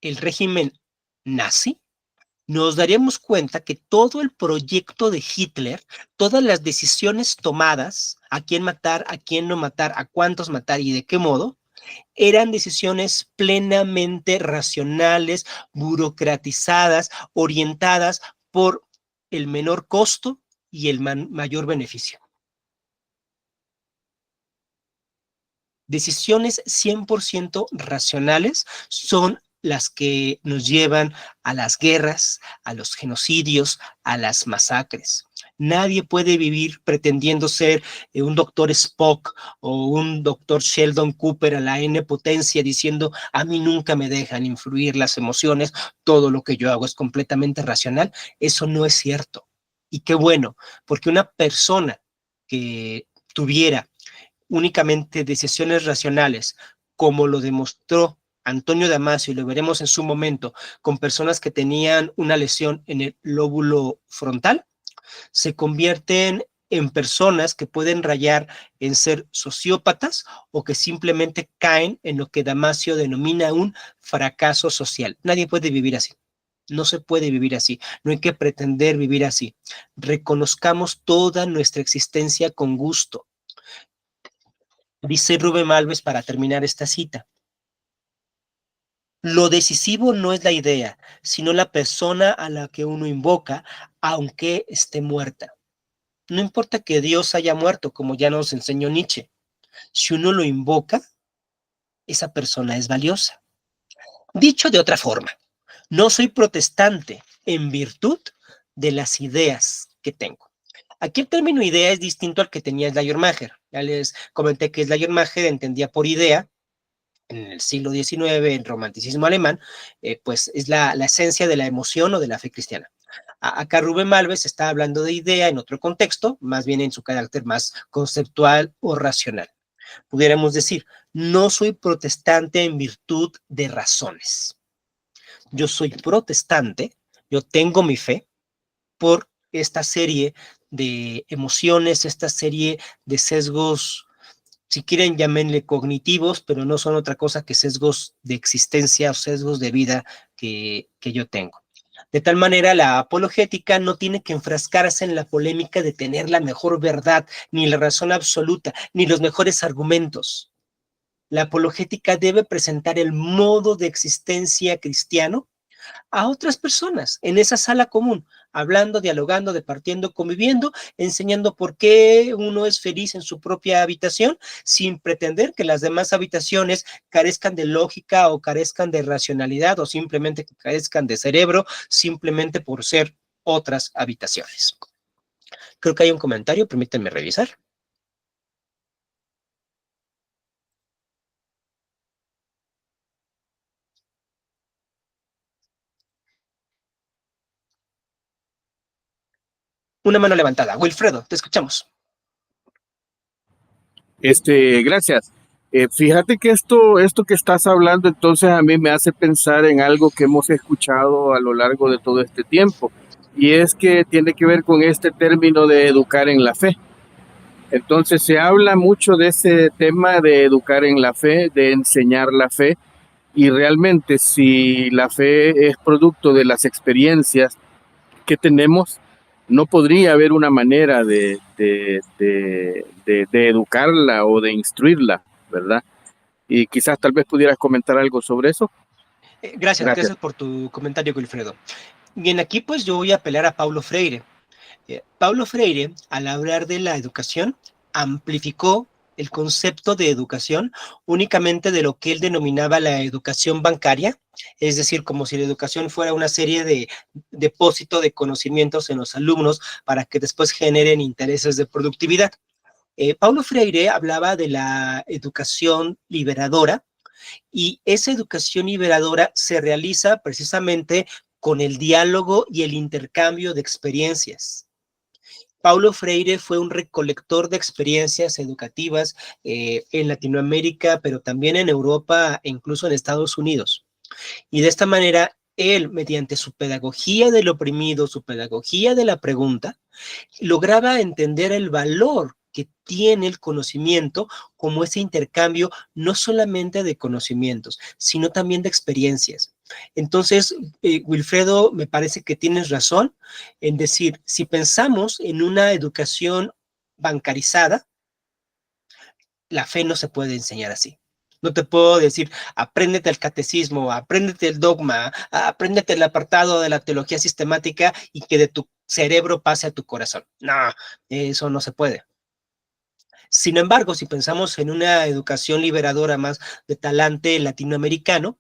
el régimen nazi, nos daríamos cuenta que todo el proyecto de Hitler, todas las decisiones tomadas, a quién matar, a quién no matar, a cuántos matar y de qué modo, eran decisiones plenamente racionales, burocratizadas, orientadas por el menor costo y el mayor beneficio. Decisiones 100% racionales son las que nos llevan a las guerras, a los genocidios, a las masacres. Nadie puede vivir pretendiendo ser un doctor Spock o un doctor Sheldon Cooper a la N potencia diciendo a mí nunca me dejan influir las emociones, todo lo que yo hago es completamente racional. Eso no es cierto. Y qué bueno, porque una persona que tuviera únicamente decisiones racionales, como lo demostró Antonio Damasio, y lo veremos en su momento, con personas que tenían una lesión en el lóbulo frontal, se convierten en personas que pueden rayar en ser sociópatas o que simplemente caen en lo que Damasio denomina un fracaso social. Nadie puede vivir así. No se puede vivir así. No hay que pretender vivir así. Reconozcamos toda nuestra existencia con gusto. Dice Rubén Alves para terminar esta cita: lo decisivo no es la idea, sino la persona a la que uno invoca, aunque esté muerta. No importa que Dios haya muerto, como ya nos enseñó Nietzsche. Si uno lo invoca, esa persona es valiosa. Dicho de otra forma, no soy protestante en virtud de las ideas que tengo. Aquí el término idea es distinto al que tenía Schleiermacher. Ya les comenté que Schleiermacher entendía por idea, en el siglo XIX, en romanticismo alemán, pues es la esencia de la emoción o de la fe cristiana. Acá Rubén Malves está hablando de idea en otro contexto, más bien en su carácter más conceptual o racional. Pudiéramos decir, no soy protestante en virtud de razones. Yo soy protestante, yo tengo mi fe por esta serie de emociones, esta serie de sesgos, si quieren llámenle cognitivos, pero no son otra cosa que sesgos de existencia o sesgos de vida que yo tengo. De tal manera, la apologética no tiene que enfrascarse en la polémica de tener la mejor verdad, ni la razón absoluta, ni los mejores argumentos. La apologética debe presentar el modo de existencia cristiano a otras personas en esa sala común, hablando, dialogando, departiendo, conviviendo, enseñando por qué uno es feliz en su propia habitación, sin pretender que las demás habitaciones carezcan de lógica o carezcan de racionalidad o simplemente que carezcan de cerebro, simplemente por ser otras habitaciones. Creo que hay un comentario, permítanme revisar. Una mano levantada. Wilfredo, te escuchamos. Gracias. Fíjate que esto que estás hablando, entonces a mí me hace pensar en algo que hemos escuchado a lo largo de todo este tiempo, y es que tiene que ver con este término de educar en la fe. Entonces se habla mucho de ese tema de educar en la fe, de enseñar la fe, y realmente si la fe es producto de las experiencias que tenemos, no podría haber una manera de educarla o de instruirla, ¿verdad? Y quizás tal vez pudieras comentar algo sobre eso. Gracias, Gracias. gracias por tu comentario, Wilfredo. Bien, aquí pues yo voy a apelar a Paulo Freire. Paulo Freire, al hablar de la educación, amplificó el concepto de educación únicamente de lo que él denominaba la educación bancaria, es decir, como si la educación fuera una serie de depósito de conocimientos en los alumnos para que después generen intereses de productividad. Paulo Freire hablaba de la educación liberadora, y esa educación liberadora se realiza precisamente con el diálogo y el intercambio de experiencias. Paulo Freire fue un recolector de experiencias educativas en Latinoamérica, pero también en Europa e incluso en Estados Unidos. Y de esta manera, él, mediante su pedagogía del oprimido, su pedagogía de la pregunta, lograba entender el valor que tiene el conocimiento como ese intercambio no solamente de conocimientos, sino también de experiencias. Entonces, Wilfredo, me parece que tienes razón en decir, si pensamos en una educación bancarizada, la fe no se puede enseñar así. No te puedo decir, apréndete el catecismo, apréndete el dogma, apréndete el apartado de la teología sistemática y que de tu cerebro pase a tu corazón. No, eso no se puede. Sin embargo, si pensamos en una educación liberadora más de talante latinoamericano,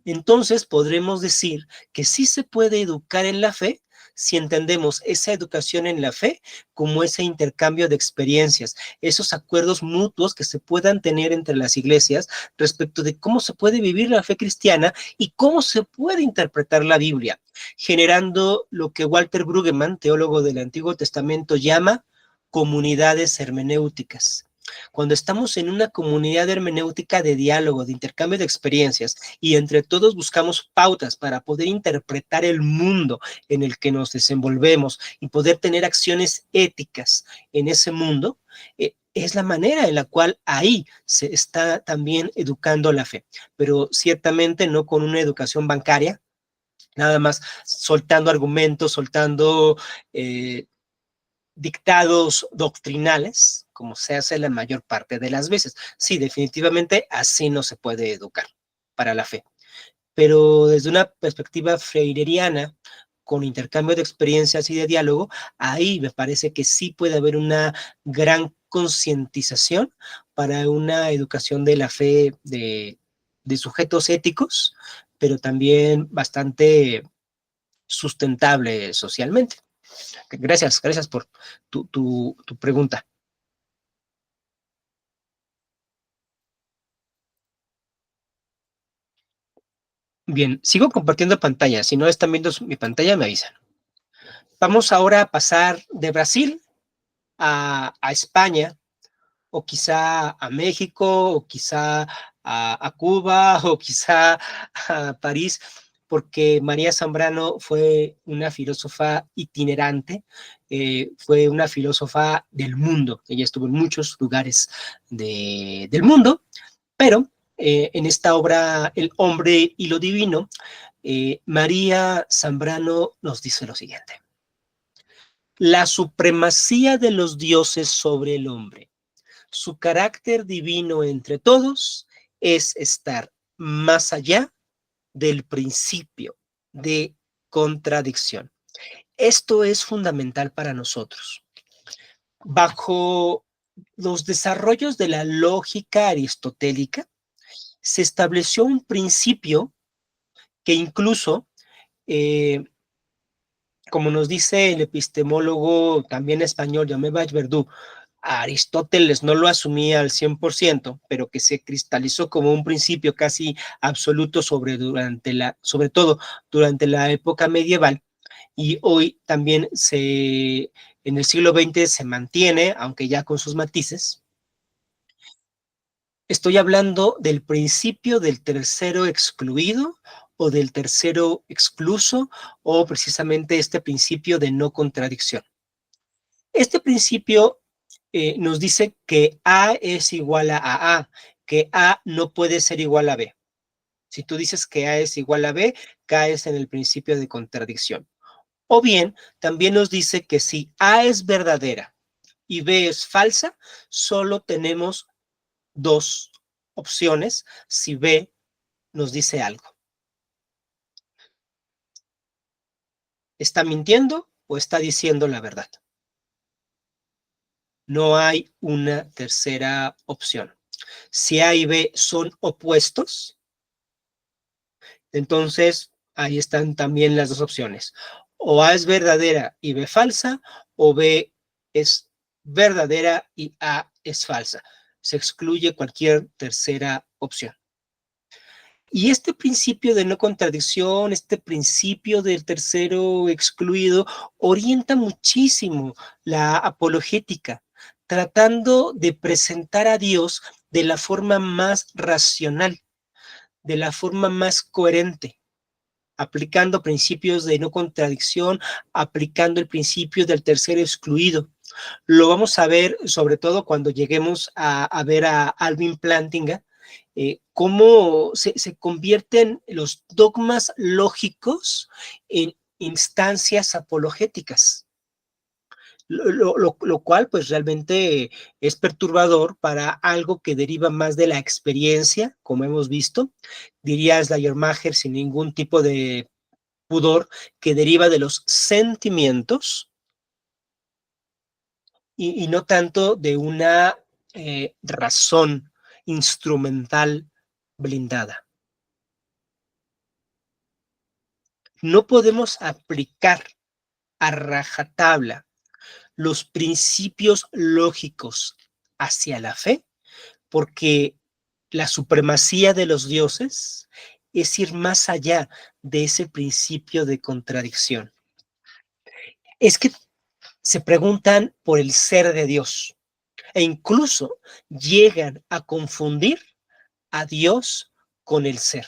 entonces podremos decir que sí se puede educar en la fe si entendemos esa educación en la fe como ese intercambio de experiencias, esos acuerdos mutuos que se puedan tener entre las iglesias respecto de cómo se puede vivir la fe cristiana y cómo se puede interpretar la Biblia, generando lo que Walter Brueggemann, teólogo del Antiguo Testamento, llama comunidades hermenéuticas. Cuando estamos en una comunidad hermenéutica de diálogo, de intercambio de experiencias, y entre todos buscamos pautas para poder interpretar el mundo en el que nos desenvolvemos y poder tener acciones éticas en ese mundo, es la manera en la cual ahí se está también educando la fe, pero ciertamente no con una educación bancaria, nada más soltando argumentos, soltando dictados doctrinales, como se hace la mayor parte de las veces. Sí, definitivamente así no se puede educar para la fe. Pero desde una perspectiva freireriana, con intercambio de experiencias y de diálogo, ahí me parece que sí puede haber una gran concientización para una educación de la fe de sujetos éticos, pero también bastante sustentable socialmente. Gracias, gracias por tu pregunta. Bien, sigo compartiendo pantalla. Si no están viendo mi pantalla, me avisan. Vamos ahora a pasar de Brasil a España, o quizá a México, o quizá a Cuba, o quizá a París, porque María Zambrano fue una filósofa itinerante, fue una filósofa del mundo. Ella estuvo en muchos lugares del mundo, pero en esta obra, El hombre y lo divino, María Zambrano nos dice lo siguiente: la supremacía de los dioses sobre el hombre, su carácter divino entre todos, es estar más allá del principio de contradicción. Esto es fundamental para nosotros. Bajo los desarrollos de la lógica aristotélica, se estableció un principio que incluso, como nos dice el epistemólogo también español, Jean-Michel Verdú, Aristóteles no lo asumía al 100%, pero que se cristalizó como un principio casi absoluto sobre todo durante la época medieval, y hoy también en el siglo XX se mantiene, aunque ya con sus matices. Estoy hablando del principio del tercero excluido o del tercero excluso, o precisamente este principio de no contradicción. Este principio nos dice que A es igual a A, que A no puede ser igual a B. Si tú dices que A es igual a B, caes en el principio de contradicción. O bien, también nos dice que si A es verdadera y B es falsa, solo tenemos dos opciones si B nos dice algo. ¿Está mintiendo o está diciendo la verdad? No hay una tercera opción. Si A y B son opuestos, entonces ahí están también las dos opciones. O A es verdadera y B falsa, o B es verdadera y A es falsa. Se excluye cualquier tercera opción. Y este principio de no contradicción, este principio del tercero excluido, orienta muchísimo la apologética, tratando de presentar a Dios de la forma más racional, de la forma más coherente, aplicando principios de no contradicción, aplicando el principio del tercero excluido. Lo vamos a ver sobre todo cuando lleguemos a ver a Alvin Plantinga, cómo se convierten los dogmas lógicos en instancias apologéticas. Lo cual pues realmente es perturbador para algo que deriva más de la experiencia, como hemos visto, diría Schleiermacher sin ningún tipo de pudor, que deriva de los sentimientos y no tanto de una razón instrumental blindada. No podemos aplicar a rajatabla los principios lógicos hacia la fe, porque la supremacía de los dioses es ir más allá de ese principio de contradicción. Es que se preguntan por el ser de Dios e incluso llegan a confundir a Dios con el ser.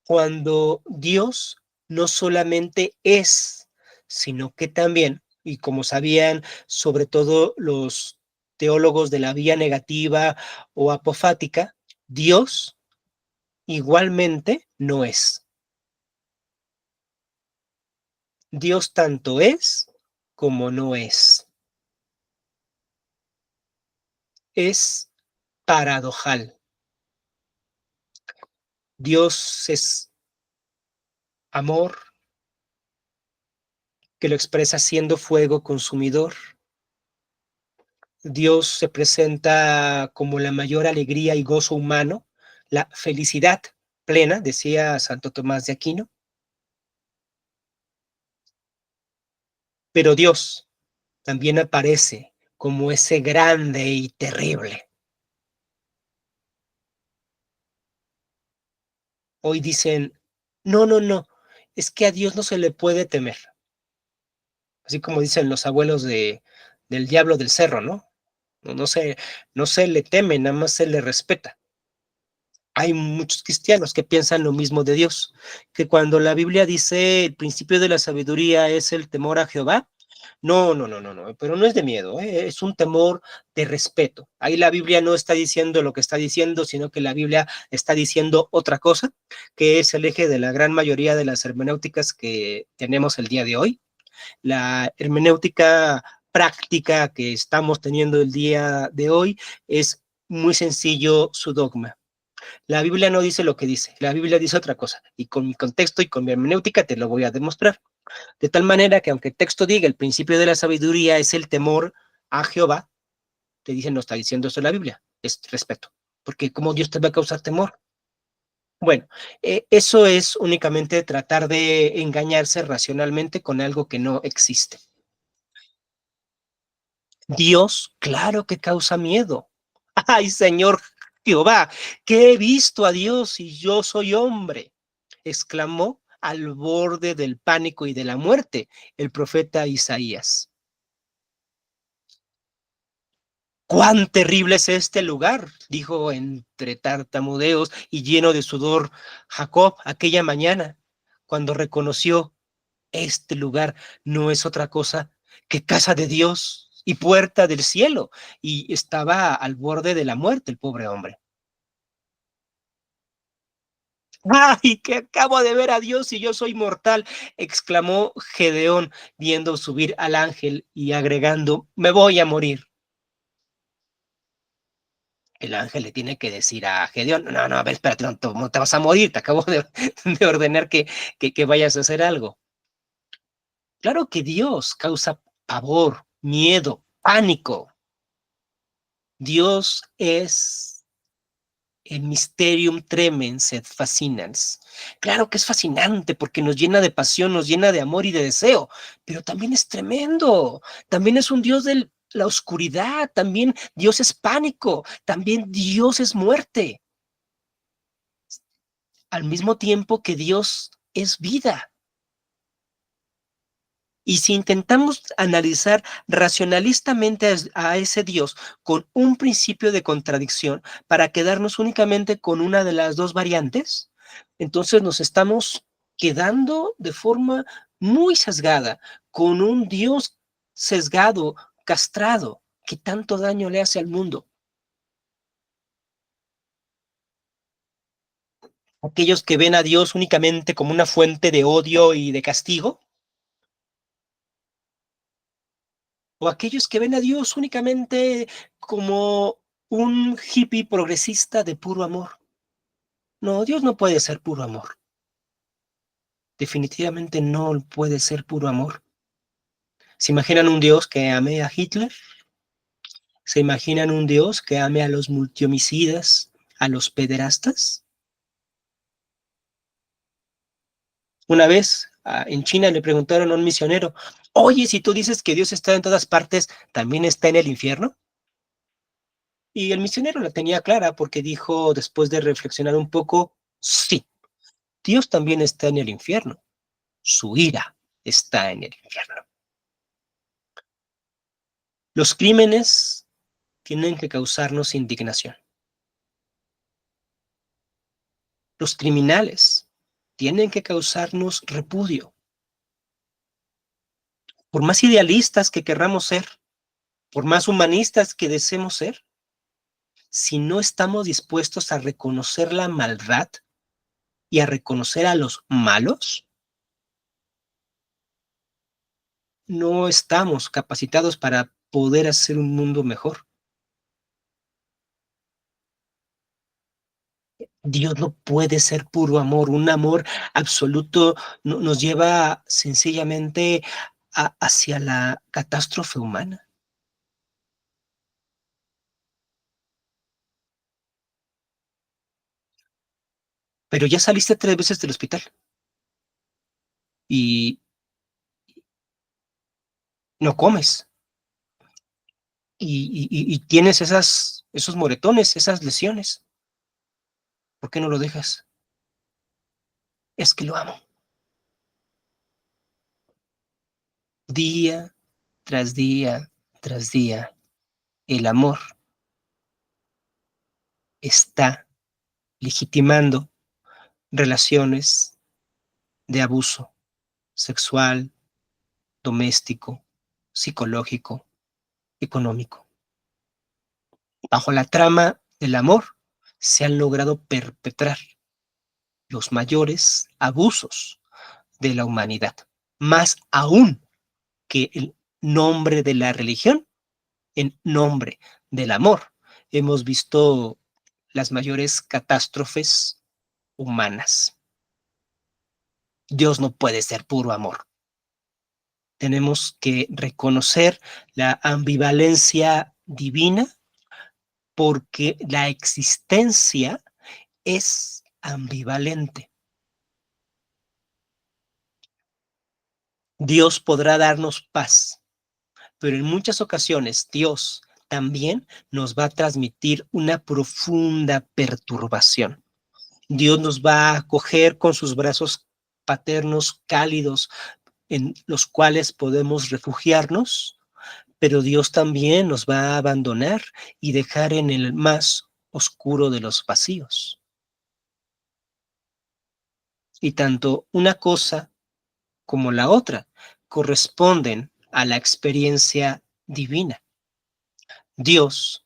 Cuando Dios no solamente es, sino que también, y como sabían sobre todo los teólogos de la vía negativa o apofática, Dios igualmente no es. Dios tanto es como no es. Es paradojal. Dios es amor, que lo expresa siendo fuego consumidor. Dios se presenta como la mayor alegría y gozo humano, la felicidad plena, decía Santo Tomás de Aquino. Pero Dios también aparece como ese grande y terrible. Hoy dicen, no, es que a Dios no se le puede temer. Así como dicen los abuelos del diablo del cerro, ¿no? No se le teme, nada más se le respeta. Hay muchos cristianos que piensan lo mismo de Dios, que cuando la Biblia dice el principio de la sabiduría es el temor a Jehová, no, pero no es de miedo, es un temor de respeto. Ahí la Biblia no está diciendo lo que está diciendo, sino que la Biblia está diciendo otra cosa, que es el eje de la gran mayoría de las hermenéuticas que tenemos el día de hoy. La hermenéutica práctica que estamos teniendo el día de hoy es muy sencillo su dogma. La Biblia no dice lo que dice, la Biblia dice otra cosa, y con mi contexto y con mi hermenéutica te lo voy a demostrar. De tal manera que aunque el texto diga el principio de la sabiduría es el temor a Jehová, te dicen no está diciendo eso la Biblia, es respeto, porque ¿cómo Dios te va a causar temor? Bueno, eso es únicamente tratar de engañarse racionalmente con algo que no existe. Dios, claro que causa miedo. ¡Ay, Señor Jehová, que he visto a Dios y yo soy hombre! Exclamó al borde del pánico y de la muerte el profeta Isaías. ¡Cuán terrible es este lugar!, dijo entre tartamudeos y lleno de sudor Jacob aquella mañana, cuando reconoció este lugar no es otra cosa que casa de Dios y puerta del cielo. Y estaba al borde de la muerte el pobre hombre. ¡Ay, que acabo de ver a Dios y yo soy mortal! Exclamó Gedeón, viendo subir al ángel y agregando: me voy a morir. El ángel le tiene que decir a Gedeón: no, no, a ver, espérate, no te vas a morir, te acabo de ordenar que vayas a hacer algo. Claro que Dios causa pavor, miedo, pánico. Dios es el mysterium tremens et fascinans. Claro que es fascinante porque nos llena de pasión, nos llena de amor y de deseo, pero también es tremendo. También es un Dios de la oscuridad, también Dios es pánico, también Dios es muerte. Al mismo tiempo que Dios es vida. Y si intentamos analizar racionalistamente a ese Dios con un principio de contradicción para quedarnos únicamente con una de las dos variantes, entonces nos estamos quedando de forma muy sesgada con un Dios sesgado, castrado, que tanto daño le hace al mundo. Aquellos que ven a Dios únicamente como una fuente de odio y de castigo, o aquellos que ven a Dios únicamente como un hippie progresista de puro amor. No, Dios no puede ser puro amor. Definitivamente no puede ser puro amor. ¿Se imaginan un Dios que ame a Hitler? ¿Se imaginan un Dios que ame a los multihomicidas, a los pederastas? Una vez en China le preguntaron a un misionero: oye, si tú dices que Dios está en todas partes, ¿también está en el infierno? Y el misionero la tenía clara porque dijo, después de reflexionar un poco: sí, Dios también está en el infierno. Su ira está en el infierno. Los crímenes tienen que causarnos indignación. Los criminales tienen que causarnos repudio. Por más idealistas que querramos ser, por más humanistas que deseemos ser, si no estamos dispuestos a reconocer la maldad y a reconocer a los malos, no estamos capacitados para poder hacer un mundo mejor. Dios no puede ser puro amor. Un amor absoluto nos lleva sencillamente hacia la catástrofe humana. Pero ya saliste 3 veces del hospital y no comes y tienes esos moretones, esas lesiones. ¿Por qué no lo dejas? Es que lo amo. Día tras día tras día, el amor está legitimando relaciones de abuso sexual, doméstico, psicológico, económico. Bajo la trama del amor se han logrado perpetrar los mayores abusos de la humanidad, más aún que el nombre de la religión, en nombre del amor. Hemos visto las mayores catástrofes humanas. Dios no puede ser puro amor. Tenemos que reconocer la ambivalencia divina porque la existencia es ambivalente. Dios podrá darnos paz, pero en muchas ocasiones Dios también nos va a transmitir una profunda perturbación. Dios nos va a acoger con sus brazos paternos cálidos en los cuales podemos refugiarnos, pero Dios también nos va a abandonar y dejar en el más oscuro de los vacíos. Y tanto una cosa como la otra corresponden a la experiencia divina. Dios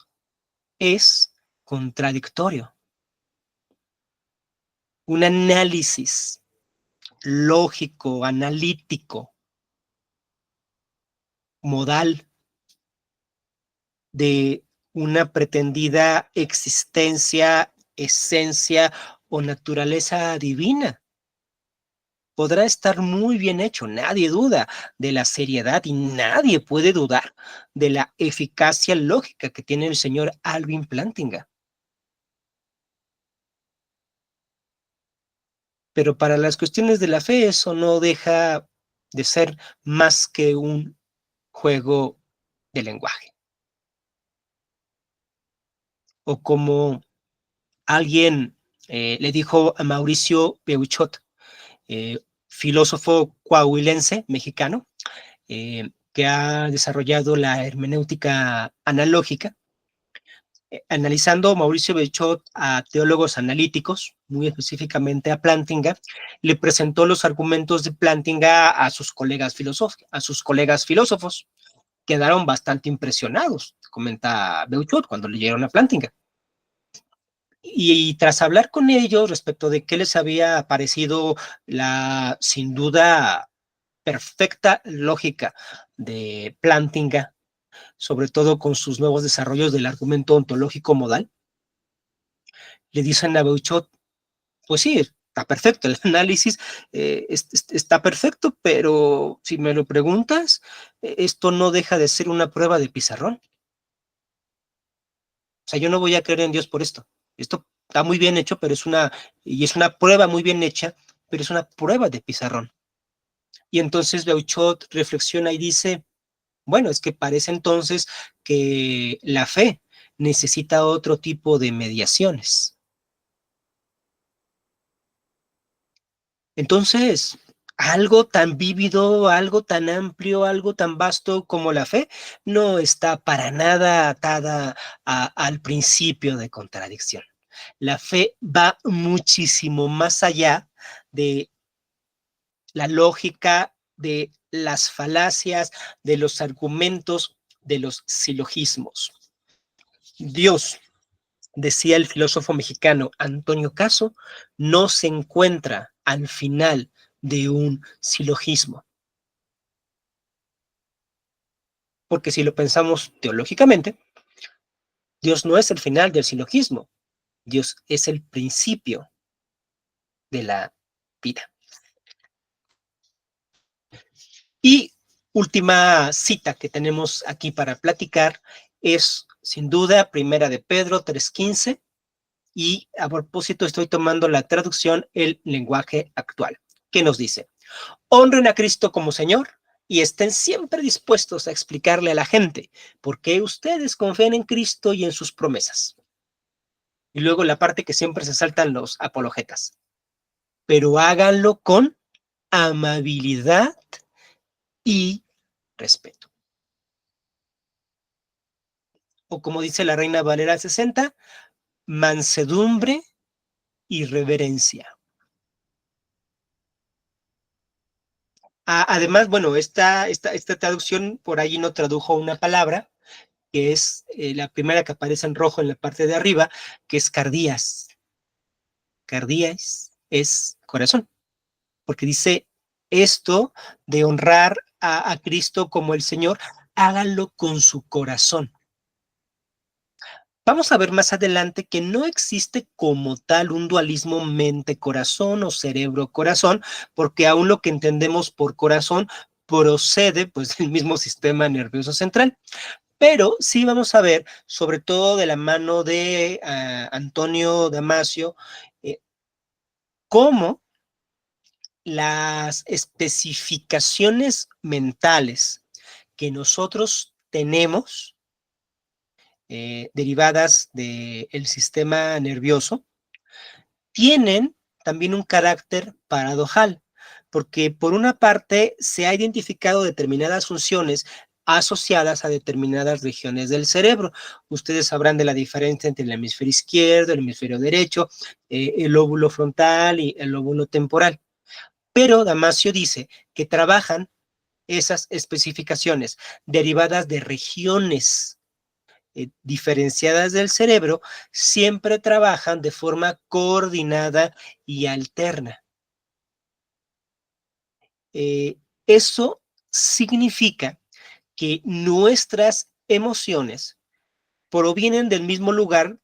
es contradictorio. Un análisis lógico, analítico, modal de una pretendida existencia, esencia o naturaleza divina podrá estar muy bien hecho. Nadie duda de la seriedad y nadie puede dudar de la eficacia lógica que tiene el señor Alvin Plantinga. Pero para las cuestiones de la fe eso no deja de ser más que un juego de lenguaje. O como alguien le dijo a Mauricio Beuchot, filósofo coahuilense mexicano, que ha desarrollado la hermenéutica analógica, analizando Mauricio Beuchot a teólogos analíticos, muy específicamente a Plantinga, le presentó los argumentos de Plantinga a sus colegas filósofos. Quedaron bastante impresionados, comenta Beuchot, cuando leyeron a Plantinga. Y tras hablar con ellos respecto de qué les había parecido la, sin duda, perfecta lógica de Plantinga, sobre todo con sus nuevos desarrollos del argumento ontológico modal, le dicen a Beuchot, pues sí, está perfecto, el análisis está perfecto, pero si me lo preguntas, esto no deja de ser una prueba de pizarrón. O sea, yo no voy a creer en Dios por esto. Esto está muy bien hecho, pero es una prueba muy bien hecha, pero es una prueba de pizarrón. Y entonces Beuchot reflexiona y dice, bueno, es que parece entonces que la fe necesita otro tipo de mediaciones. Entonces, algo tan vívido, algo tan amplio, algo tan vasto como la fe, no está para nada atada al principio de contradicción. La fe va muchísimo más allá de la lógica, de las falacias, de los argumentos, de los silogismos. Dios, decía el filósofo mexicano Antonio Caso, no se encuentra al final de un silogismo. Porque si lo pensamos teológicamente, Dios no es el final del silogismo, Dios es el principio de la vida. Y última cita que tenemos aquí para platicar es, sin duda, Primera de Pedro 3:15, y a propósito estoy tomando la traducción El lenguaje actual, que nos dice, honren a Cristo como Señor y estén siempre dispuestos a explicarle a la gente por qué ustedes confían en Cristo y en sus promesas. Y luego la parte que siempre se saltan los apologetas. Pero háganlo con amabilidad y respeto. O como dice la Reina Valera 60, mansedumbre y reverencia. Además, bueno, esta traducción por ahí no tradujo una palabra, que es la primera que aparece en rojo en la parte de arriba, que es cardías. Cardías es corazón, porque dice esto de honrar a Cristo como el Señor, háganlo con su corazón. Vamos a ver más adelante que no existe como tal un dualismo mente-corazón o cerebro-corazón, porque aún lo que entendemos por corazón procede pues del mismo sistema nervioso central. Pero sí vamos a ver, sobre todo de la mano de Antonio Damasio, cómo las especificaciones mentales que nosotros tenemos derivadas del sistema nervioso, tienen también un carácter paradojal, porque por una parte se ha identificado determinadas funciones asociadas a determinadas regiones del cerebro. Ustedes sabrán de la diferencia entre el hemisferio izquierdo, el hemisferio derecho, el lóbulo frontal y el lóbulo temporal. Pero Damasio dice que trabajan esas especificaciones derivadas de regiones diferenciadas del cerebro, siempre trabajan de forma coordinada y alterna. Eso significa que nuestras emociones provienen del mismo lugar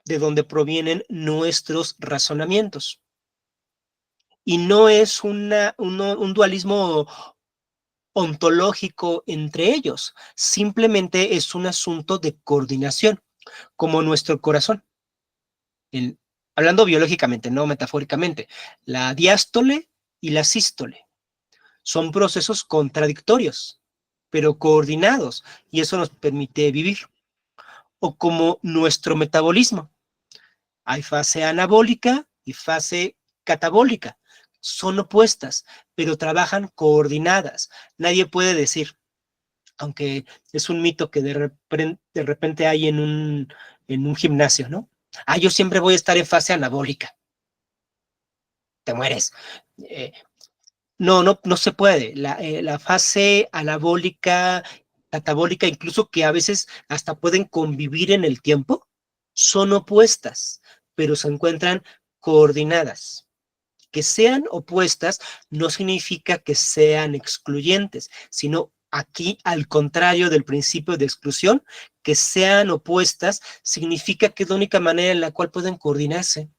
de donde provienen nuestros razonamientos. Y no es un dualismo ontológico entre ellos, simplemente es un asunto de coordinación, como nuestro corazón. Hablando biológicamente, no metafóricamente, la diástole y la sístole son procesos contradictorios, pero coordinados, y eso nos permite vivir. O como nuestro metabolismo. Hay fase anabólica y fase catabólica. Son opuestas, pero trabajan coordinadas. Nadie puede decir, aunque es un mito que de repente hay en un gimnasio, ¿no? Yo siempre voy a estar en fase anabólica. Te mueres. No se puede. La fase anabólica, catabólica, incluso que a veces hasta pueden convivir en el tiempo, son opuestas, pero se encuentran coordinadas. Que sean opuestas no significa que sean excluyentes, sino aquí, al contrario del principio de exclusión, que sean opuestas significa que es la única manera en la cual pueden coordinarse.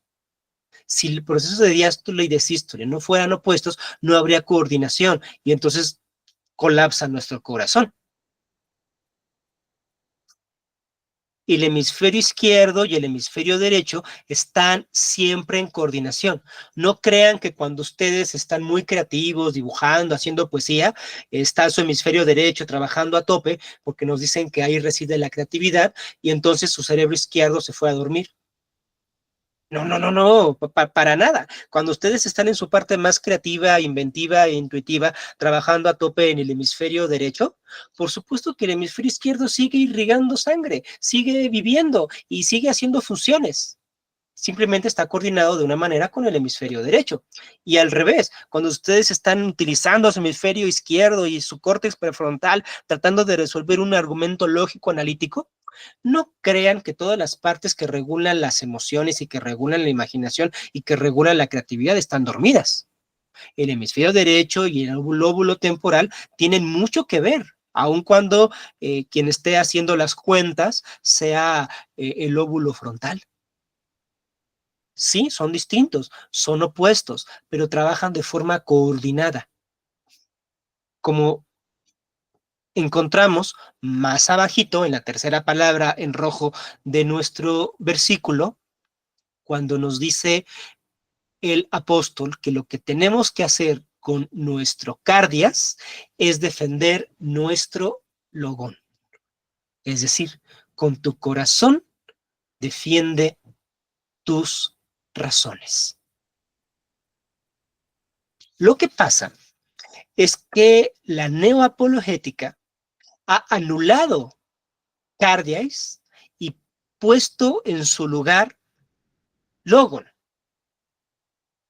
Si el proceso de diástole y de sístole no fueran opuestos, no habría coordinación y entonces colapsa nuestro corazón. El hemisferio izquierdo y el hemisferio derecho están siempre en coordinación. No crean que cuando ustedes están muy creativos, dibujando, haciendo poesía, está su hemisferio derecho trabajando a tope, porque nos dicen que ahí reside la creatividad, y entonces su cerebro izquierdo se fue a dormir. No, para nada. Cuando ustedes están en su parte más creativa, inventiva e intuitiva, trabajando a tope en el hemisferio derecho, por supuesto que el hemisferio izquierdo sigue irrigando sangre, sigue viviendo y sigue haciendo funciones. Simplemente está coordinado de una manera con el hemisferio derecho. Y al revés, cuando ustedes están utilizando su hemisferio izquierdo y su córtex prefrontal tratando de resolver un argumento lógico analítico, no crean que todas las partes que regulan las emociones y que regulan la imaginación y que regulan la creatividad están dormidas. El hemisferio derecho y el lóbulo temporal tienen mucho que ver, aun cuando quien esté haciendo las cuentas sea el lóbulo frontal. Sí, son distintos, son opuestos, pero trabajan de forma coordinada. Como encontramos más abajito, en la tercera palabra en rojo de nuestro versículo, cuando nos dice el apóstol que lo que tenemos que hacer con nuestro cardias es defender nuestro logón. Es decir, con tu corazón defiende tus razones. Lo que pasa es que la neoapologética ha anulado cardias y puesto en su lugar logon.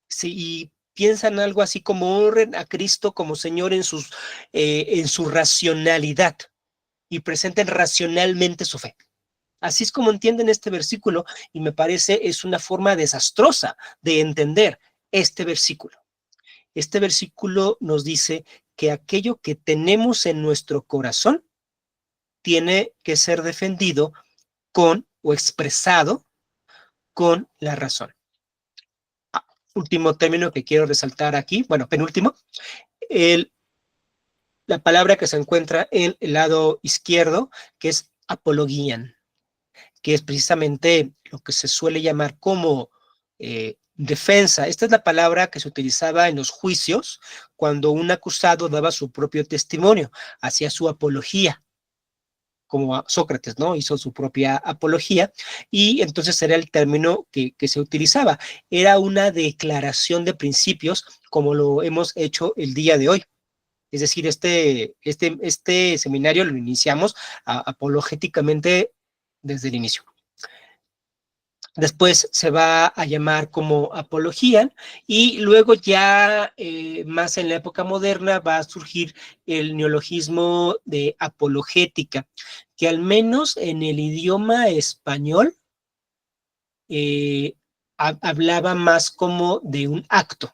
Sí, y piensan algo así como honren a Cristo como Señor en su racionalidad y presenten racionalmente su fe. Así es como entienden este versículo y me parece es una forma desastrosa de entender este versículo. Este versículo nos dice que aquello que tenemos en nuestro corazón tiene que ser defendido con o expresado con la razón. Último término que quiero resaltar aquí, bueno, penúltimo, la palabra que se encuentra en el lado izquierdo, que es apologian, que es precisamente lo que se suele llamar como defensa. Esta es la palabra que se utilizaba en los juicios cuando un acusado daba su propio testimonio, hacía su apología, como Sócrates, ¿no? Hizo su propia apología, y entonces era el término que se utilizaba. Era una declaración de principios, como lo hemos hecho el día de hoy. Es decir, este seminario lo iniciamos apologéticamente desde el inicio. Después se va a llamar como apología y luego ya más en la época moderna va a surgir el neologismo de apologética, que al menos en el idioma español hablaba más como de un acto.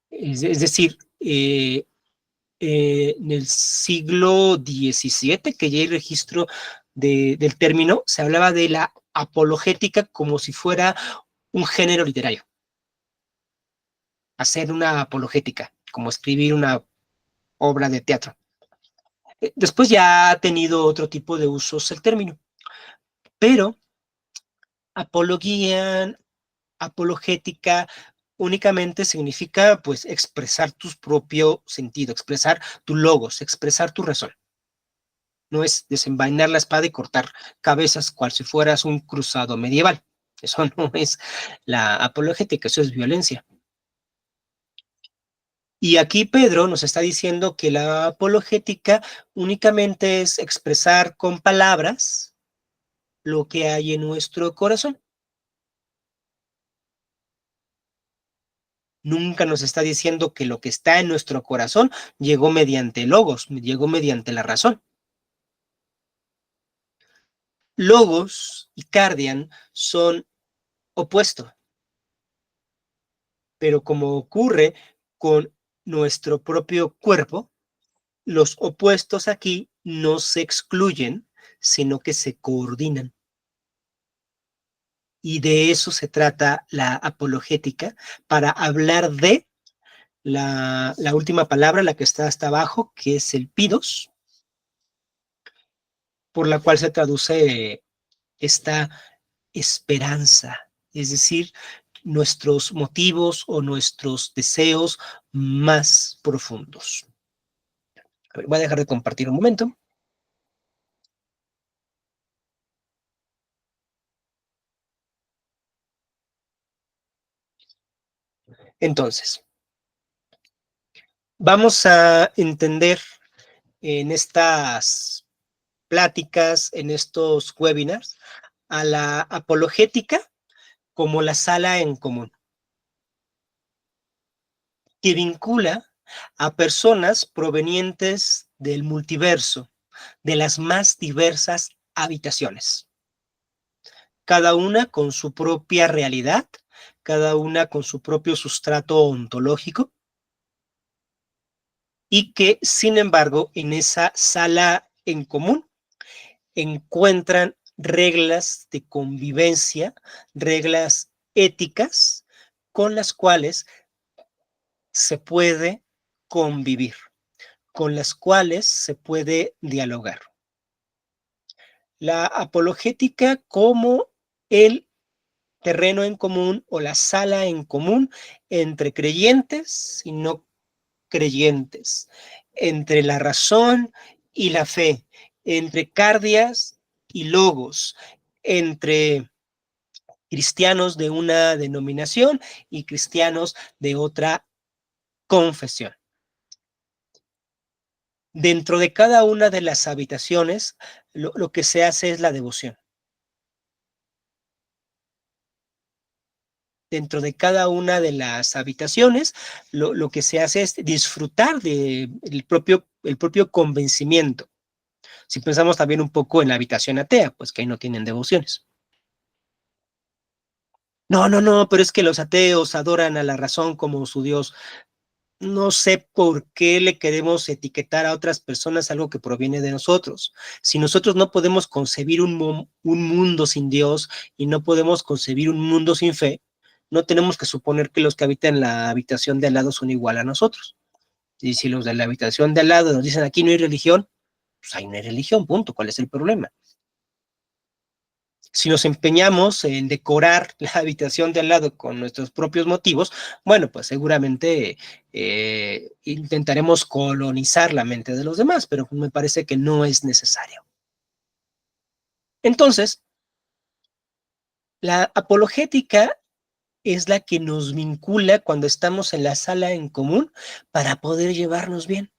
Es decir, en el siglo XVII, que ya hay registro del término, se hablaba de la apologética como si fuera un género literario. Hacer una apologética, como escribir una obra de teatro. Después ya ha tenido otro tipo de usos el término, pero apología, apologética, únicamente significa pues expresar tu propio sentido, expresar tu logos, expresar tu razón. No es desenvainar la espada y cortar cabezas cual si fueras un cruzado medieval. Eso no es la apologética, eso es violencia. Y aquí Pedro nos está diciendo que la apologética únicamente es expresar con palabras lo que hay en nuestro corazón. Nunca nos está diciendo que lo que está en nuestro corazón llegó mediante logos, llegó mediante la razón. Logos y cardian son opuestos, pero como ocurre con nuestro propio cuerpo, los opuestos aquí no se excluyen, sino que se coordinan. Y de eso se trata la apologética, para hablar de la última palabra, la que está hasta abajo, que es el pidos, por la cual se traduce esta esperanza, es decir, nuestros motivos o nuestros deseos más profundos. Voy a dejar de compartir un momento. Entonces, vamos a entender en estas pláticas, en estos webinars, a la apologética como la sala en común, que vincula a personas provenientes del multiverso, de las más diversas habitaciones, cada una con su propia realidad, cada una con su propio sustrato ontológico, y que, sin embargo, en esa sala en común encuentran reglas de convivencia, reglas éticas con las cuales se puede convivir, con las cuales se puede dialogar. La apologética como el terreno en común o la sala en común entre creyentes y no creyentes, entre la razón y la fe, entre cardias y logos, entre cristianos de una denominación y cristianos de otra confesión. Dentro de cada una de las habitaciones, lo que se hace es la devoción. Dentro de cada una de las habitaciones, lo que se hace es disfrutar del el propio convencimiento. Si pensamos también un poco en la habitación atea, pues que ahí no tienen devociones. No, no, no, pero es que los ateos adoran a la razón como su Dios. No sé por qué le queremos etiquetar a otras personas algo que proviene de nosotros. Si nosotros no podemos concebir un mundo sin Dios y no podemos concebir un mundo sin fe, no tenemos que suponer que los que habitan en la habitación de al lado son igual a nosotros. Y si los de la habitación de al lado nos dicen aquí no hay religión, pues ahí no hay religión, punto. ¿Cuál es el problema? Si nos empeñamos en decorar la habitación de al lado con nuestros propios motivos, bueno, pues seguramente intentaremos colonizar la mente de los demás, pero me parece que no es necesario. Entonces, la apologética es la que nos vincula cuando estamos en la sala en común para poder llevarnos bien.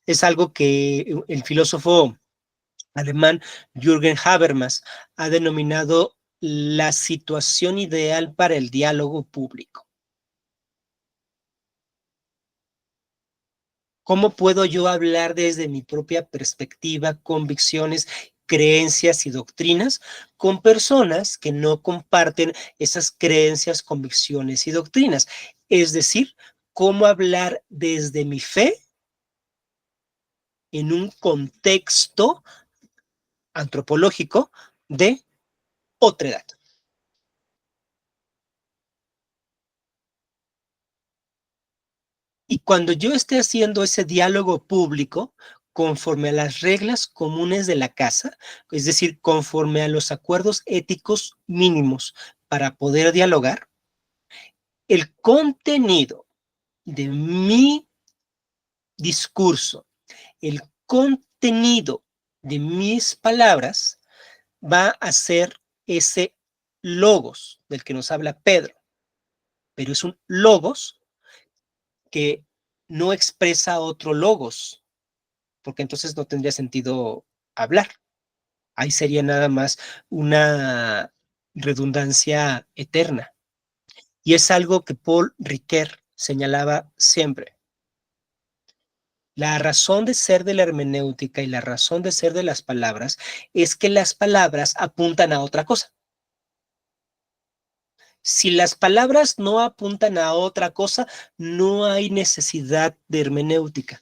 Es algo que el filósofo alemán Jürgen Habermas ha denominado la situación ideal para el diálogo público. ¿Cómo puedo yo hablar desde mi propia perspectiva, convicciones, creencias y doctrinas con personas que no comparten esas creencias, convicciones y doctrinas? Es decir, ¿cómo hablar desde mi fe en un contexto antropológico de otra edad? Y cuando yo esté haciendo ese diálogo público, conforme a las reglas comunes de la casa, es decir, conforme a los acuerdos éticos mínimos para poder dialogar, el contenido de mi discurso, el contenido de mis palabras va a ser ese logos del que nos habla Pedro, pero es un logos que no expresa otro logos, porque entonces no tendría sentido hablar. Ahí sería nada más una redundancia eterna. Y es algo que Paul Ricoeur señalaba siempre. La razón de ser de la hermenéutica y la razón de ser de las palabras es que las palabras apuntan a otra cosa. Si las palabras no apuntan a otra cosa, no hay necesidad de hermenéutica.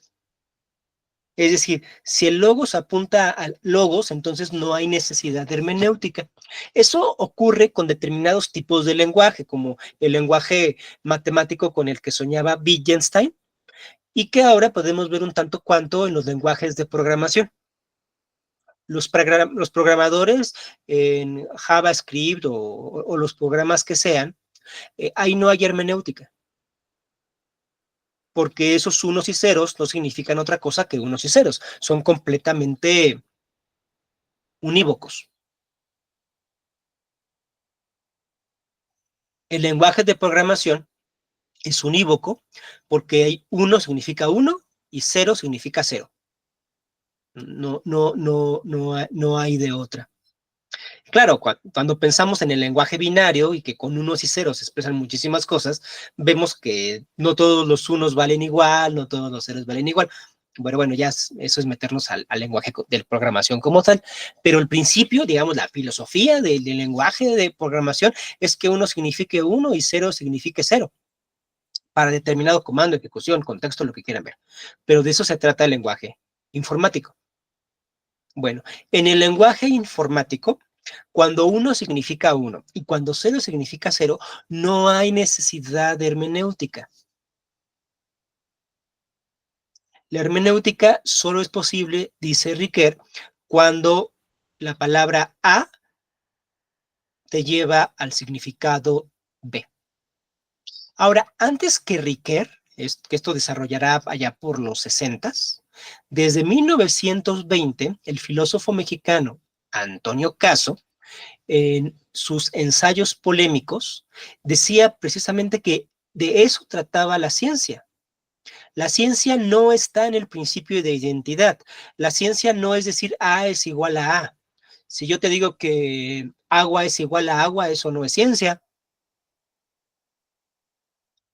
Es decir, si el logos apunta al logos, entonces no hay necesidad de hermenéutica. Eso ocurre con determinados tipos de lenguaje, como el lenguaje matemático con el que soñaba Wittgenstein, y que ahora podemos ver un tanto cuanto en los lenguajes de programación. Los programadores en JavaScript o los programas que sean, ahí no hay hermenéutica, porque esos unos y ceros no significan otra cosa que unos y ceros, son completamente unívocos. El lenguaje de programación es unívoco porque hay 1 significa 1 y 0 significa 0. No hay de otra. Claro, cuando pensamos en el lenguaje binario y que con unos y ceros se expresan muchísimas cosas, vemos que no todos los unos valen igual, no todos los ceros valen igual. Bueno, ya eso es meternos al lenguaje de programación como tal, pero el principio, digamos, la filosofía del lenguaje de programación es que 1 signifique 1 y 0 signifique 0 para determinado comando, ejecución, contexto, lo que quieran ver. Pero de eso se trata el lenguaje informático. Bueno, en el lenguaje informático, cuando 1 significa 1 y cuando 0 significa 0, no hay necesidad de hermenéutica. La hermenéutica solo es posible, dice Ricoeur, cuando la palabra A te lleva al significado B. Ahora, antes que Ricoeur, que esto desarrollará allá por los 60s, desde 1920, el filósofo mexicano Antonio Caso, en sus ensayos polémicos, decía precisamente que de eso trataba la ciencia. La ciencia no está en el principio de identidad. La ciencia no es decir A es igual a A. Si yo te digo que agua es igual a agua, eso no es ciencia.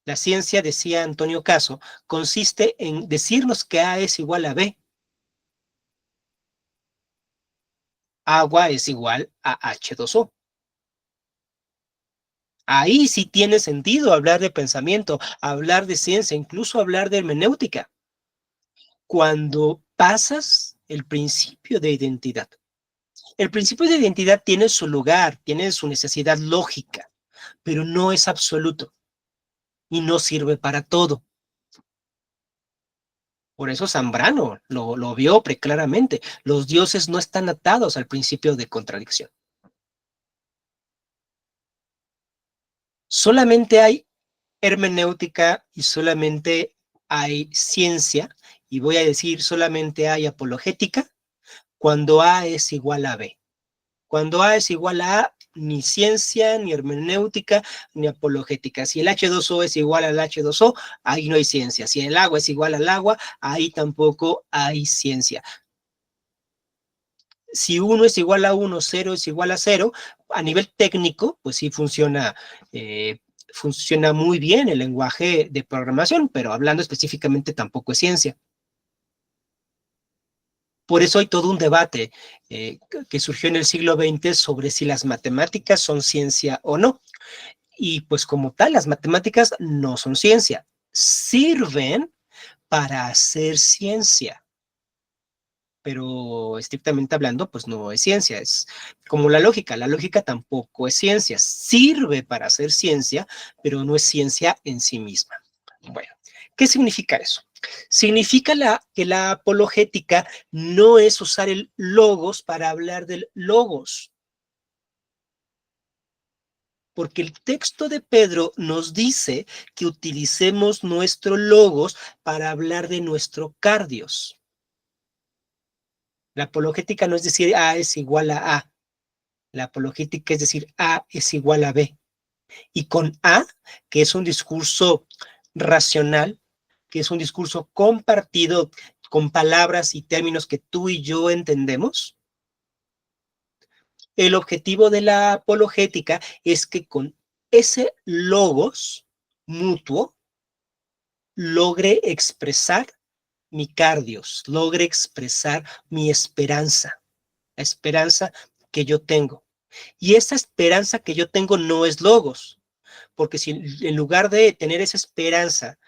La ciencia, decía Antonio Caso, consiste en decirnos que A es igual a B. Agua es igual a H2O. Ahí sí tiene sentido hablar de pensamiento, hablar de ciencia, incluso hablar de hermenéutica. Cuando pasas el principio de identidad. El principio de identidad tiene su lugar, tiene su necesidad lógica, pero no es absoluto y no sirve para todo. Por eso Zambrano lo vio preclaramente. Los dioses no están atados al principio de contradicción. Solamente hay hermenéutica y solamente hay ciencia, y voy a decir solamente hay apologética, cuando A es igual a B. Cuando A es igual a A, ni ciencia, ni hermenéutica, ni apologética. Si el H2O es igual al H2O, ahí no hay ciencia. Si el agua es igual al agua, ahí tampoco hay ciencia. si 1 es igual a 1, 0 es igual a 0, a nivel técnico, pues sí funciona muy bien el lenguaje de programación, pero hablando específicamente tampoco es ciencia. Por eso hay todo un debate que surgió en el siglo XX sobre si las matemáticas son ciencia o no. Y pues como tal, las matemáticas no son ciencia. Sirven para hacer ciencia, pero estrictamente hablando, pues no es ciencia. Es como la lógica tampoco es ciencia. Sirve para hacer ciencia, pero no es ciencia en sí misma. Bueno, ¿qué significa eso? Significa que la apologética no es usar el logos para hablar del logos, porque el texto de Pedro nos dice que utilicemos nuestro logos para hablar de nuestro cardios. La apologética no es decir A es igual a A, la apologética es decir A es igual a B. Y con A, que es un discurso racional, que es un discurso compartido con palabras y términos que tú y yo entendemos, el objetivo de la apologética es que con ese logos mutuo logre expresar mi cardios, logre expresar mi esperanza, la esperanza que yo tengo. Y esa esperanza que yo tengo no es logos, porque si en lugar de tener esa esperanza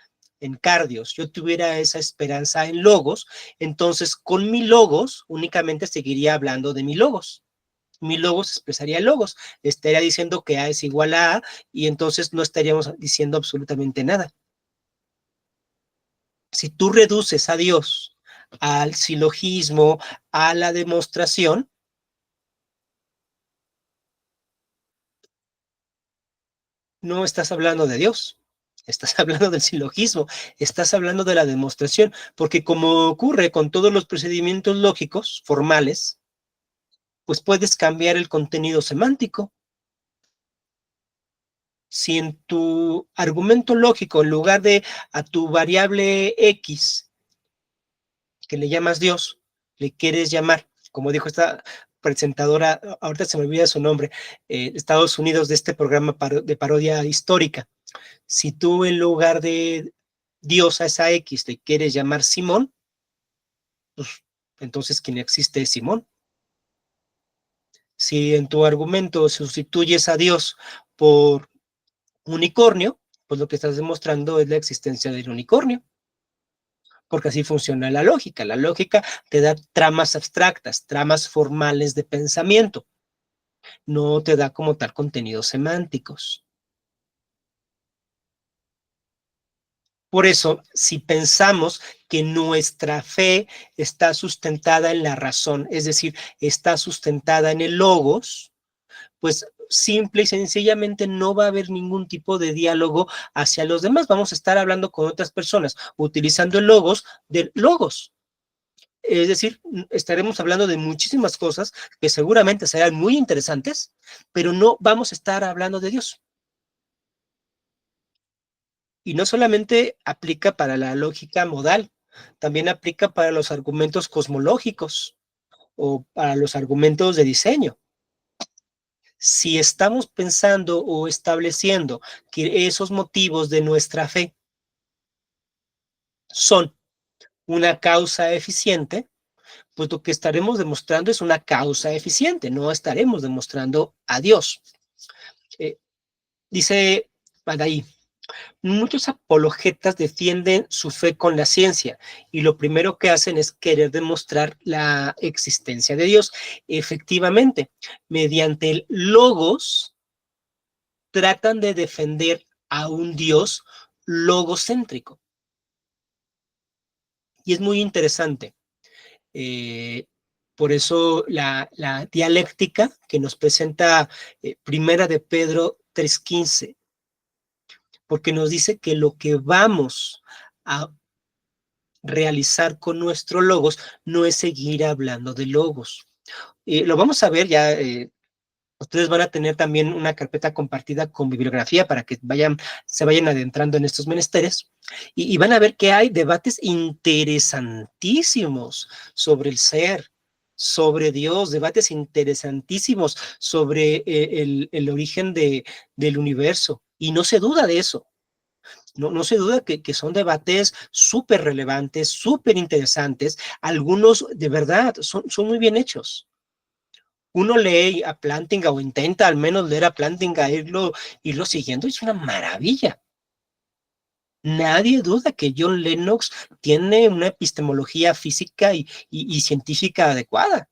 en cardios, yo tuviera esa esperanza en logos, entonces con mi logos únicamente seguiría hablando de mi logos. Mi logos expresaría logos, estaría diciendo que A es igual a A y entonces no estaríamos diciendo absolutamente nada. Si tú reduces a Dios al silogismo, a la demostración, no estás hablando de Dios, estás hablando del silogismo, estás hablando de la demostración, porque como ocurre con todos los procedimientos lógicos formales, pues puedes cambiar el contenido semántico. Si en tu argumento lógico, en lugar de a tu variable X, que le llamas Dios, le quieres llamar, como dijo esta presentadora, ahorita se me olvida su nombre, Estados Unidos, de este programa de parodia histórica. Si tú en lugar de Dios a esa X le quieres llamar Simón, pues entonces quien existe es Simón. Si en tu argumento sustituyes a Dios por unicornio, pues lo que estás demostrando es la existencia del unicornio, porque así funciona la lógica. La lógica te da tramas abstractas, tramas formales de pensamiento, no te da como tal contenidos semánticos. Por eso, si pensamos que nuestra fe está sustentada en la razón, es decir, está sustentada en el logos, pues simple y sencillamente no va a haber ningún tipo de diálogo hacia los demás. Vamos a estar hablando con otras personas, utilizando el logos del logos. Es decir, estaremos hablando de muchísimas cosas que seguramente serán muy interesantes, pero no vamos a estar hablando de Dios. Y no solamente aplica para la lógica modal, también aplica para los argumentos cosmológicos o para los argumentos de diseño. Si estamos pensando o estableciendo que esos motivos de nuestra fe son una causa eficiente, pues lo que estaremos demostrando es una causa eficiente, no estaremos demostrando a Dios. Dice Badaí, muchos apologetas defienden su fe con la ciencia y lo primero que hacen es querer demostrar la existencia de Dios. Efectivamente, mediante el logos tratan de defender a un Dios logocéntrico. Y es muy interesante. Por eso la dialéctica que nos presenta Primera de Pedro 3:15, porque nos dice que lo que vamos a realizar con nuestro logos no es seguir hablando de logos. Lo vamos a ver ya, ustedes van a tener también una carpeta compartida con bibliografía para que se vayan adentrando en estos menesteres y van a ver que hay debates interesantísimos sobre el ser, sobre Dios, debates interesantísimos sobre el origen del universo, y no se duda de eso. No se duda que son debates súper relevantes, súper interesantes, algunos de verdad son muy bien hechos. Uno lee a Plantinga o intenta al menos leer a Plantinga, irlo siguiendo, es una maravilla. Nadie duda que John Lennox tiene una epistemología física y científica adecuada.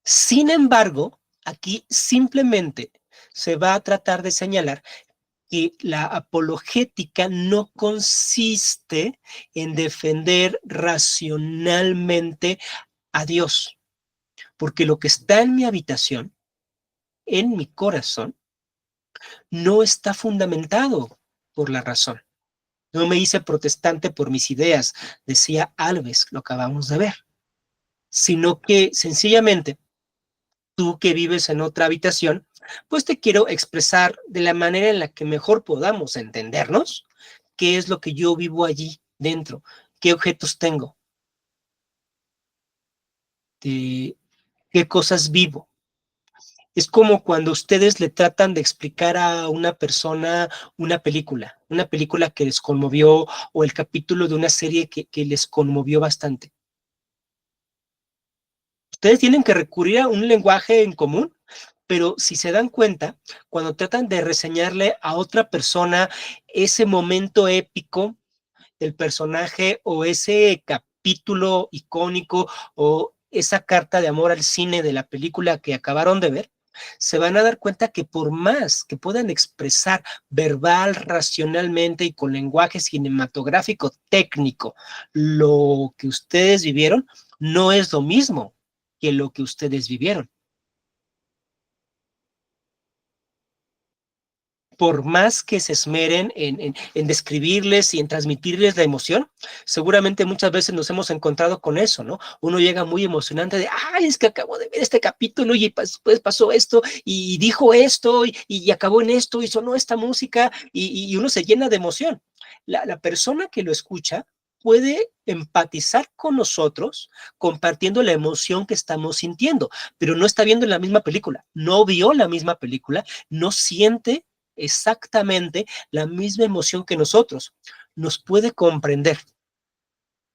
Sin embargo, aquí simplemente se va a tratar de señalar que la apologética no consiste en defender racionalmente a Dios, porque lo que está en mi habitación, en mi corazón, no está fundamentado por la razón. No me hice protestante por mis ideas, decía Alves, lo acabamos de ver, sino que sencillamente tú que vives en otra habitación, pues te quiero expresar de la manera en la que mejor podamos entendernos qué es lo que yo vivo allí dentro, qué objetos tengo, qué cosas vivo. Es como cuando ustedes le tratan de explicar a una persona una película que les conmovió, o el capítulo de una serie que les conmovió bastante. Ustedes tienen que recurrir a un lenguaje en común, pero si se dan cuenta, cuando tratan de reseñarle a otra persona ese momento épico del personaje o ese capítulo icónico o esa carta de amor al cine de la película que acabaron de ver, se van a dar cuenta que por más que puedan expresar verbal, racionalmente y con lenguaje cinematográfico técnico lo que ustedes vivieron, no es lo mismo que lo que ustedes vivieron. Por más que se esmeren en describirles y en transmitirles la emoción, seguramente muchas veces nos hemos encontrado con eso, ¿no? Uno llega muy emocionante de, ay, es que acabo de ver este capítulo y pues pasó esto y dijo esto y acabó en esto y sonó esta música y uno se llena de emoción. La persona que lo escucha puede empatizar con nosotros compartiendo la emoción que estamos sintiendo, pero no está viendo la misma película, no vio la misma película, no siente exactamente la misma emoción que nosotros. Nos puede comprender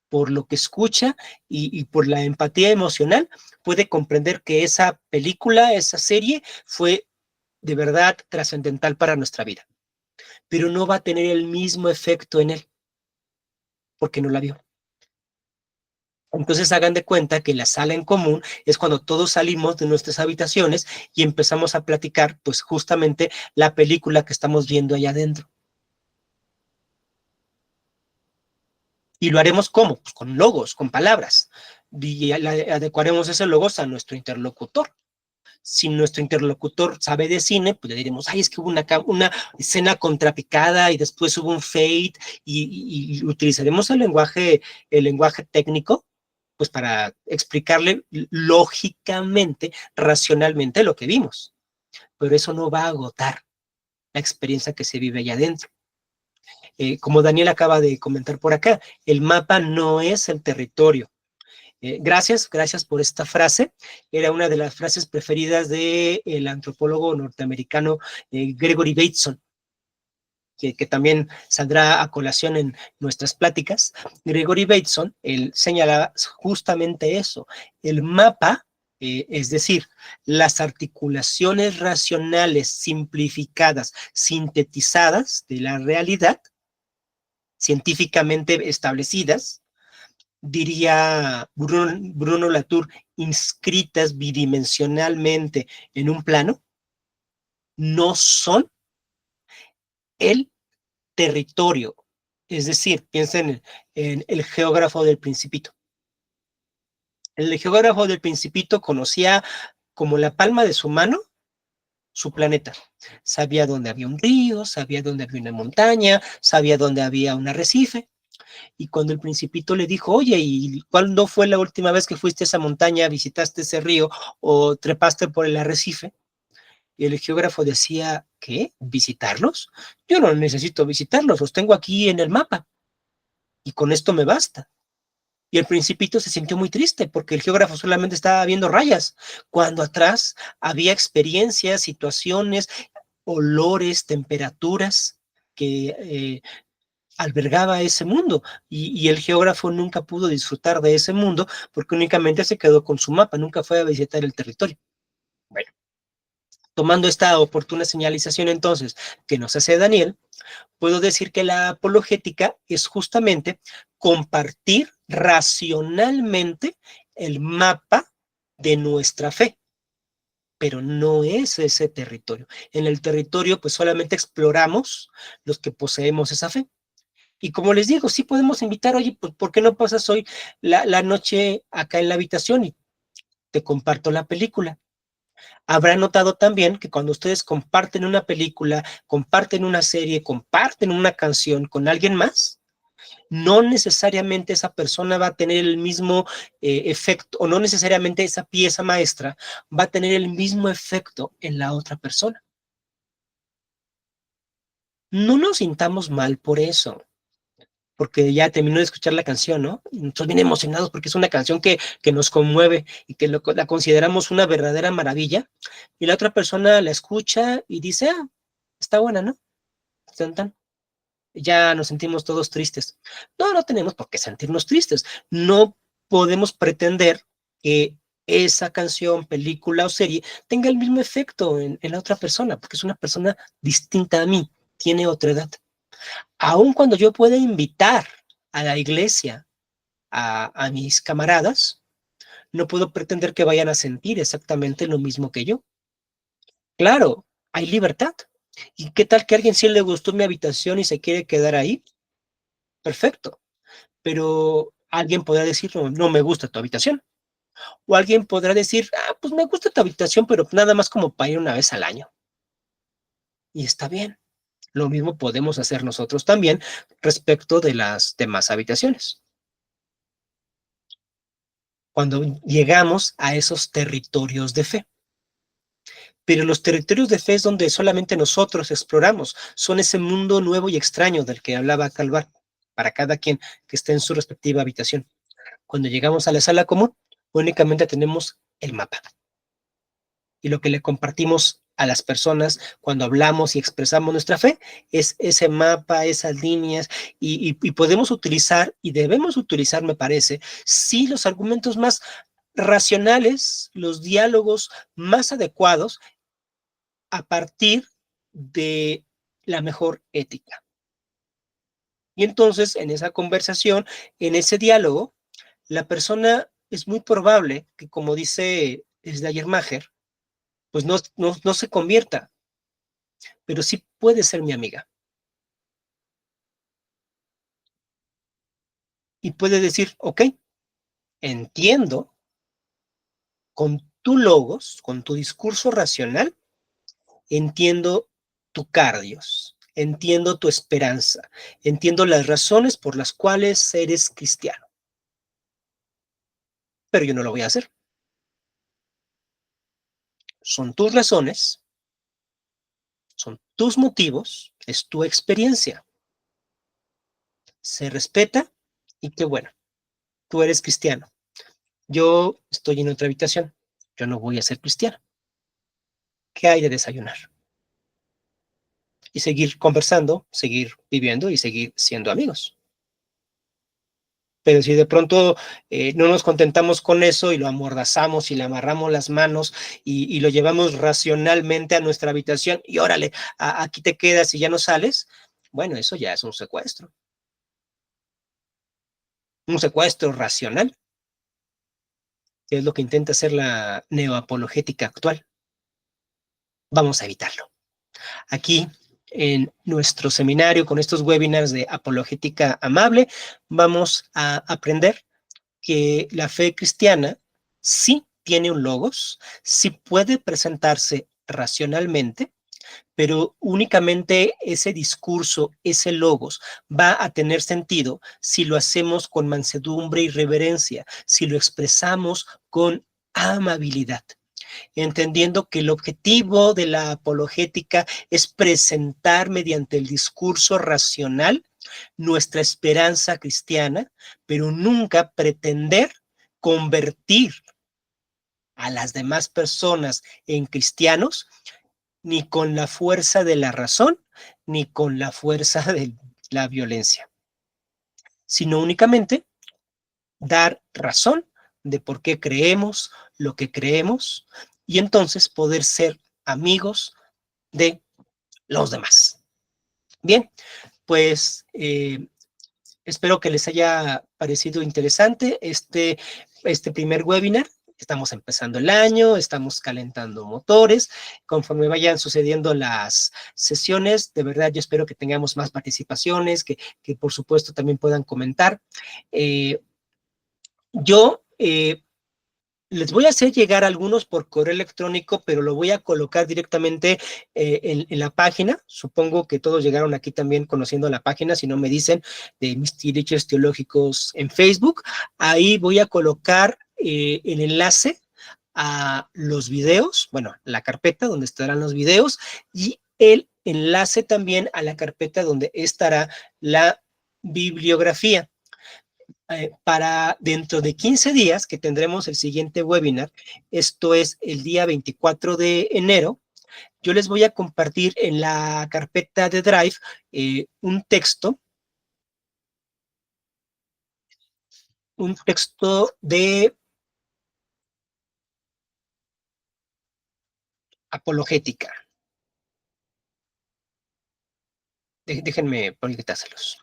por lo que escucha y por la empatía emocional, puede comprender que esa película, esa serie fue de verdad trascendental para nuestra vida, pero no va a tener el mismo efecto en él porque no la vio. Entonces hagan de cuenta que la sala en común es cuando todos salimos de nuestras habitaciones y empezamos a platicar pues justamente la película que estamos viendo allá adentro. Y lo haremos ¿cómo? Pues con logos, con palabras. Y adecuaremos esos logos a nuestro interlocutor. Si nuestro interlocutor sabe de cine, pues le diremos, ay, es que hubo una escena contrapicada y después hubo un fade, y utilizaremos el lenguaje técnico pues para explicarle lógicamente, racionalmente lo que vimos. Pero eso no va a agotar la experiencia que se vive allá adentro. Como Daniel acaba de comentar por acá, el mapa no es el territorio. Gracias por esta frase. Era una de las frases preferidas del antropólogo norteamericano Gregory Bateson, que también saldrá a colación en nuestras pláticas. Gregory Bateson, él señalaba justamente eso. El mapa, es decir, las articulaciones racionales simplificadas, sintetizadas de la realidad, científicamente establecidas, diría Bruno Latour, inscritas bidimensionalmente en un plano, no son el territorio. Es decir, piensen en el geógrafo del Principito. El geógrafo del Principito conocía como la palma de su mano su planeta. Sabía dónde había un río, sabía dónde había una montaña, sabía dónde había un arrecife. Y cuando el Principito le dijo, oye, ¿y cuándo fue la última vez que fuiste a esa montaña, visitaste ese río o trepaste por el arrecife? Y el geógrafo decía, ¿qué? ¿Visitarlos? Yo no necesito visitarlos, los tengo aquí en el mapa. Y con esto me basta. Y el Principito se sintió muy triste porque el geógrafo solamente estaba viendo rayas, cuando atrás había experiencias, situaciones, olores, temperaturas que albergaba ese mundo. Y el geógrafo nunca pudo disfrutar de ese mundo porque únicamente se quedó con su mapa, nunca fue a visitar el territorio. Bueno, tomando esta oportuna señalización entonces que nos hace Daniel, puedo decir que la apologética es justamente compartir racionalmente el mapa de nuestra fe, pero no es ese territorio. En el territorio pues solamente exploramos los que poseemos esa fe. Y como les digo, sí podemos invitar, oye, pues ¿por qué no pasas hoy la noche acá en la habitación y te comparto la película? Habrá notado también que cuando ustedes comparten una película, comparten una serie, comparten una canción con alguien más, no necesariamente esa persona va a tener el mismo efecto, o no necesariamente esa pieza maestra va a tener el mismo efecto en la otra persona. No nos sintamos mal por eso, porque ya terminó de escuchar la canción, ¿no? Y nosotros bien emocionados porque es una canción que nos conmueve y que la consideramos una verdadera maravilla, y la otra persona la escucha y dice, ah, está buena, ¿no? Tan, tan. Ya nos sentimos todos tristes. No, no tenemos por qué sentirnos tristes. No podemos pretender que esa canción, película o serie tenga el mismo efecto en la otra persona, porque es una persona distinta a mí, tiene otra edad. Aun cuando yo pueda invitar a la iglesia a mis camaradas, no puedo pretender que vayan a sentir exactamente lo mismo que yo. Claro, hay libertad. ¿Y qué tal que a alguien sí le gustó mi habitación y se quiere quedar ahí? Perfecto. Pero alguien podrá decir, no, no me gusta tu habitación. O alguien podrá decir, ah, pues me gusta tu habitación, pero nada más como para ir una vez al año. Y está bien. Lo mismo podemos hacer nosotros también respecto de las demás habitaciones. Cuando llegamos a esos territorios de fe. Pero los territorios de fe es donde solamente nosotros exploramos, son ese mundo nuevo y extraño del que hablaba Calvar, para cada quien que esté en su respectiva habitación. Cuando llegamos a la sala común, únicamente tenemos el mapa. Y lo que le compartimos a las personas cuando hablamos y expresamos nuestra fe es ese mapa, esas líneas, y podemos utilizar, y debemos utilizar, me parece, sí, los argumentos más racionales, los diálogos más adecuados a partir de la mejor ética. Y entonces, en esa conversación, en ese diálogo, la persona es muy probable que, como dice Schleiermacher, pues no se convierta, pero sí puede ser mi amiga. Y puede decir, ok, entiendo, con tu logos, con tu discurso racional, entiendo tu cardios, entiendo tu esperanza, entiendo las razones por las cuales eres cristiano. Pero yo no lo voy a hacer. Son tus razones, son tus motivos, es tu experiencia. Se respeta y qué bueno, tú eres cristiano. Yo estoy en otra habitación, yo no voy a ser cristiano. ¿Qué hay de desayunar? Y seguir conversando, seguir viviendo y seguir siendo amigos. Pero si de pronto no nos contentamos con eso y lo amordazamos y le amarramos las manos y lo llevamos racionalmente a nuestra habitación y órale, aquí te quedas y ya no sales, bueno, eso ya es un secuestro. Un secuestro racional, que es lo que intenta hacer la neoapologética actual. Vamos a evitarlo. Aquí en nuestro seminario con estos webinars de apologética amable, vamos a aprender que la fe cristiana sí tiene un logos, sí puede presentarse racionalmente, pero únicamente ese discurso, ese logos, va a tener sentido si lo hacemos con mansedumbre y reverencia, si lo expresamos con amabilidad, entendiendo que el objetivo de la apologética es presentar mediante el discurso racional nuestra esperanza cristiana, pero nunca pretender convertir a las demás personas en cristianos, ni con la fuerza de la razón, ni con la fuerza de la violencia, sino únicamente dar razón de por qué creemos lo que creemos y entonces poder ser amigos de los demás. Bien, pues espero que les haya parecido interesante este primer webinar. Estamos empezando el año, estamos calentando motores. Conforme vayan sucediendo las sesiones, de verdad yo espero que tengamos más participaciones, que por supuesto también puedan comentar. Yo les voy a hacer llegar algunos por correo electrónico, pero lo voy a colocar directamente en la página. Supongo que todos llegaron aquí también conociendo la página, si no me dicen, de Mis Teachers Teológicos en Facebook. Ahí voy a colocar el enlace a los videos, bueno, la carpeta donde estarán los videos y el enlace también a la carpeta donde estará la bibliografía. Para dentro de 15 días que tendremos el siguiente webinar, esto es el día 24 de enero, yo les voy a compartir en la carpeta de Drive un texto de apologética. Déjenme proyectárselos.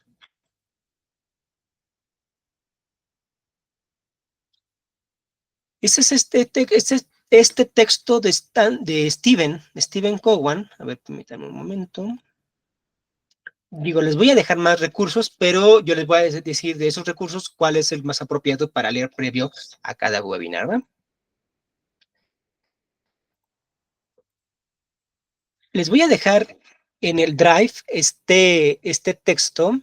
Ese es este texto de Stephen Cowan. A ver, permítanme un momento. Digo, les voy a dejar más recursos, pero yo les voy a decir de esos recursos cuál es el más apropiado para leer previo a cada webinar, ¿verdad? Les voy a dejar en el Drive este texto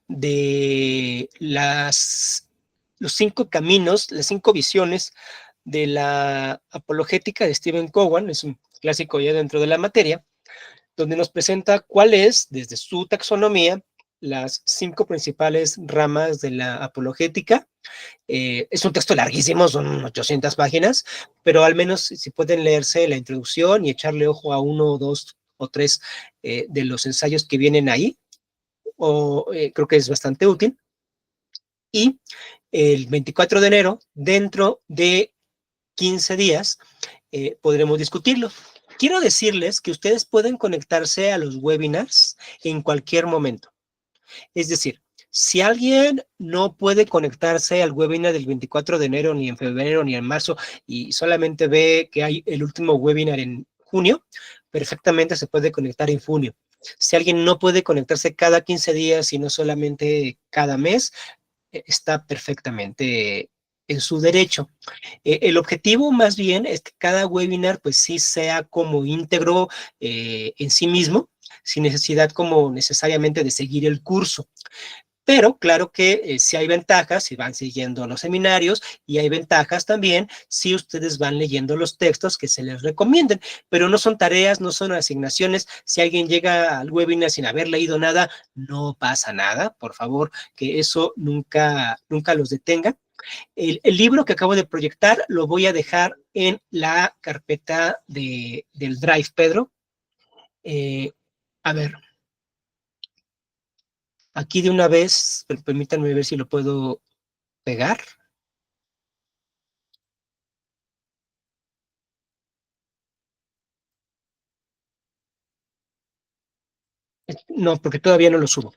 de los 5 caminos, las 5 visiones de la apologética de Stephen Cowan, es un clásico ya dentro de la materia, donde nos presenta cuál es, desde su taxonomía, las 5 principales ramas de la apologética. Es un texto larguísimo, son 800 páginas, pero al menos si pueden leerse la introducción y echarle ojo a 1, 2 o 3 de los ensayos que vienen ahí, creo que es bastante útil. Y el 24 de enero, dentro de 15 días, podremos discutirlo. Quiero decirles que ustedes pueden conectarse a los webinars en cualquier momento. Es decir, si alguien no puede conectarse al webinar del 24 de enero, ni en febrero, ni en marzo, y solamente ve que hay el último webinar en junio, perfectamente se puede conectar en junio. Si alguien no puede conectarse cada 15 días, sino solamente cada mes, está perfectamente en su derecho. El objetivo más bien es que cada webinar pues sí sea como íntegro en sí mismo, sin necesidad como necesariamente de seguir el curso. Pero claro que sí hay ventajas si van siguiendo los seminarios y hay ventajas también si ustedes van leyendo los textos que se les recomienden, pero no son tareas, no son asignaciones. Si alguien llega al webinar sin haber leído nada, no pasa nada, por favor, que eso nunca los detenga. El libro que acabo de proyectar lo voy a dejar en la carpeta del Drive, Pedro. A ver, aquí de una vez, permítanme ver si lo puedo pegar. No, porque todavía no lo subo.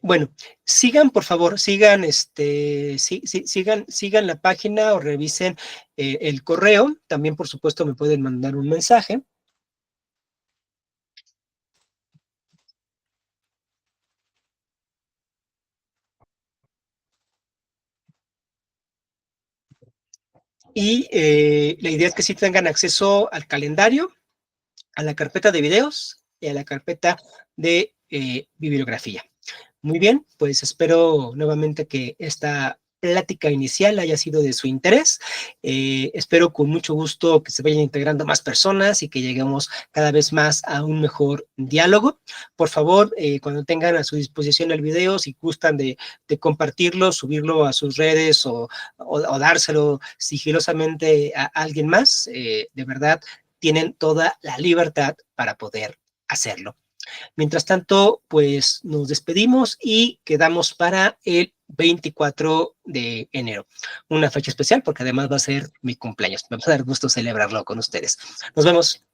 Bueno, sigan, por favor, sigan la página o revisen el correo. También, por supuesto, me pueden mandar un mensaje. Y la idea es que sí tengan acceso al calendario, a la carpeta de videos y a la carpeta de bibliografía. Muy bien, pues espero nuevamente que esta plática inicial haya sido de su interés. Espero con mucho gusto que se vayan integrando más personas y que lleguemos cada vez más a un mejor diálogo. Por favor, cuando tengan a su disposición el video, si gustan de compartirlo, subirlo a sus redes o dárselo sigilosamente a alguien más, de verdad, tienen toda la libertad para poder hacerlo. Mientras tanto, pues nos despedimos y quedamos para el 24 de enero. Una fecha especial porque además va a ser mi cumpleaños. Me va a dar gusto celebrarlo con ustedes. Nos vemos.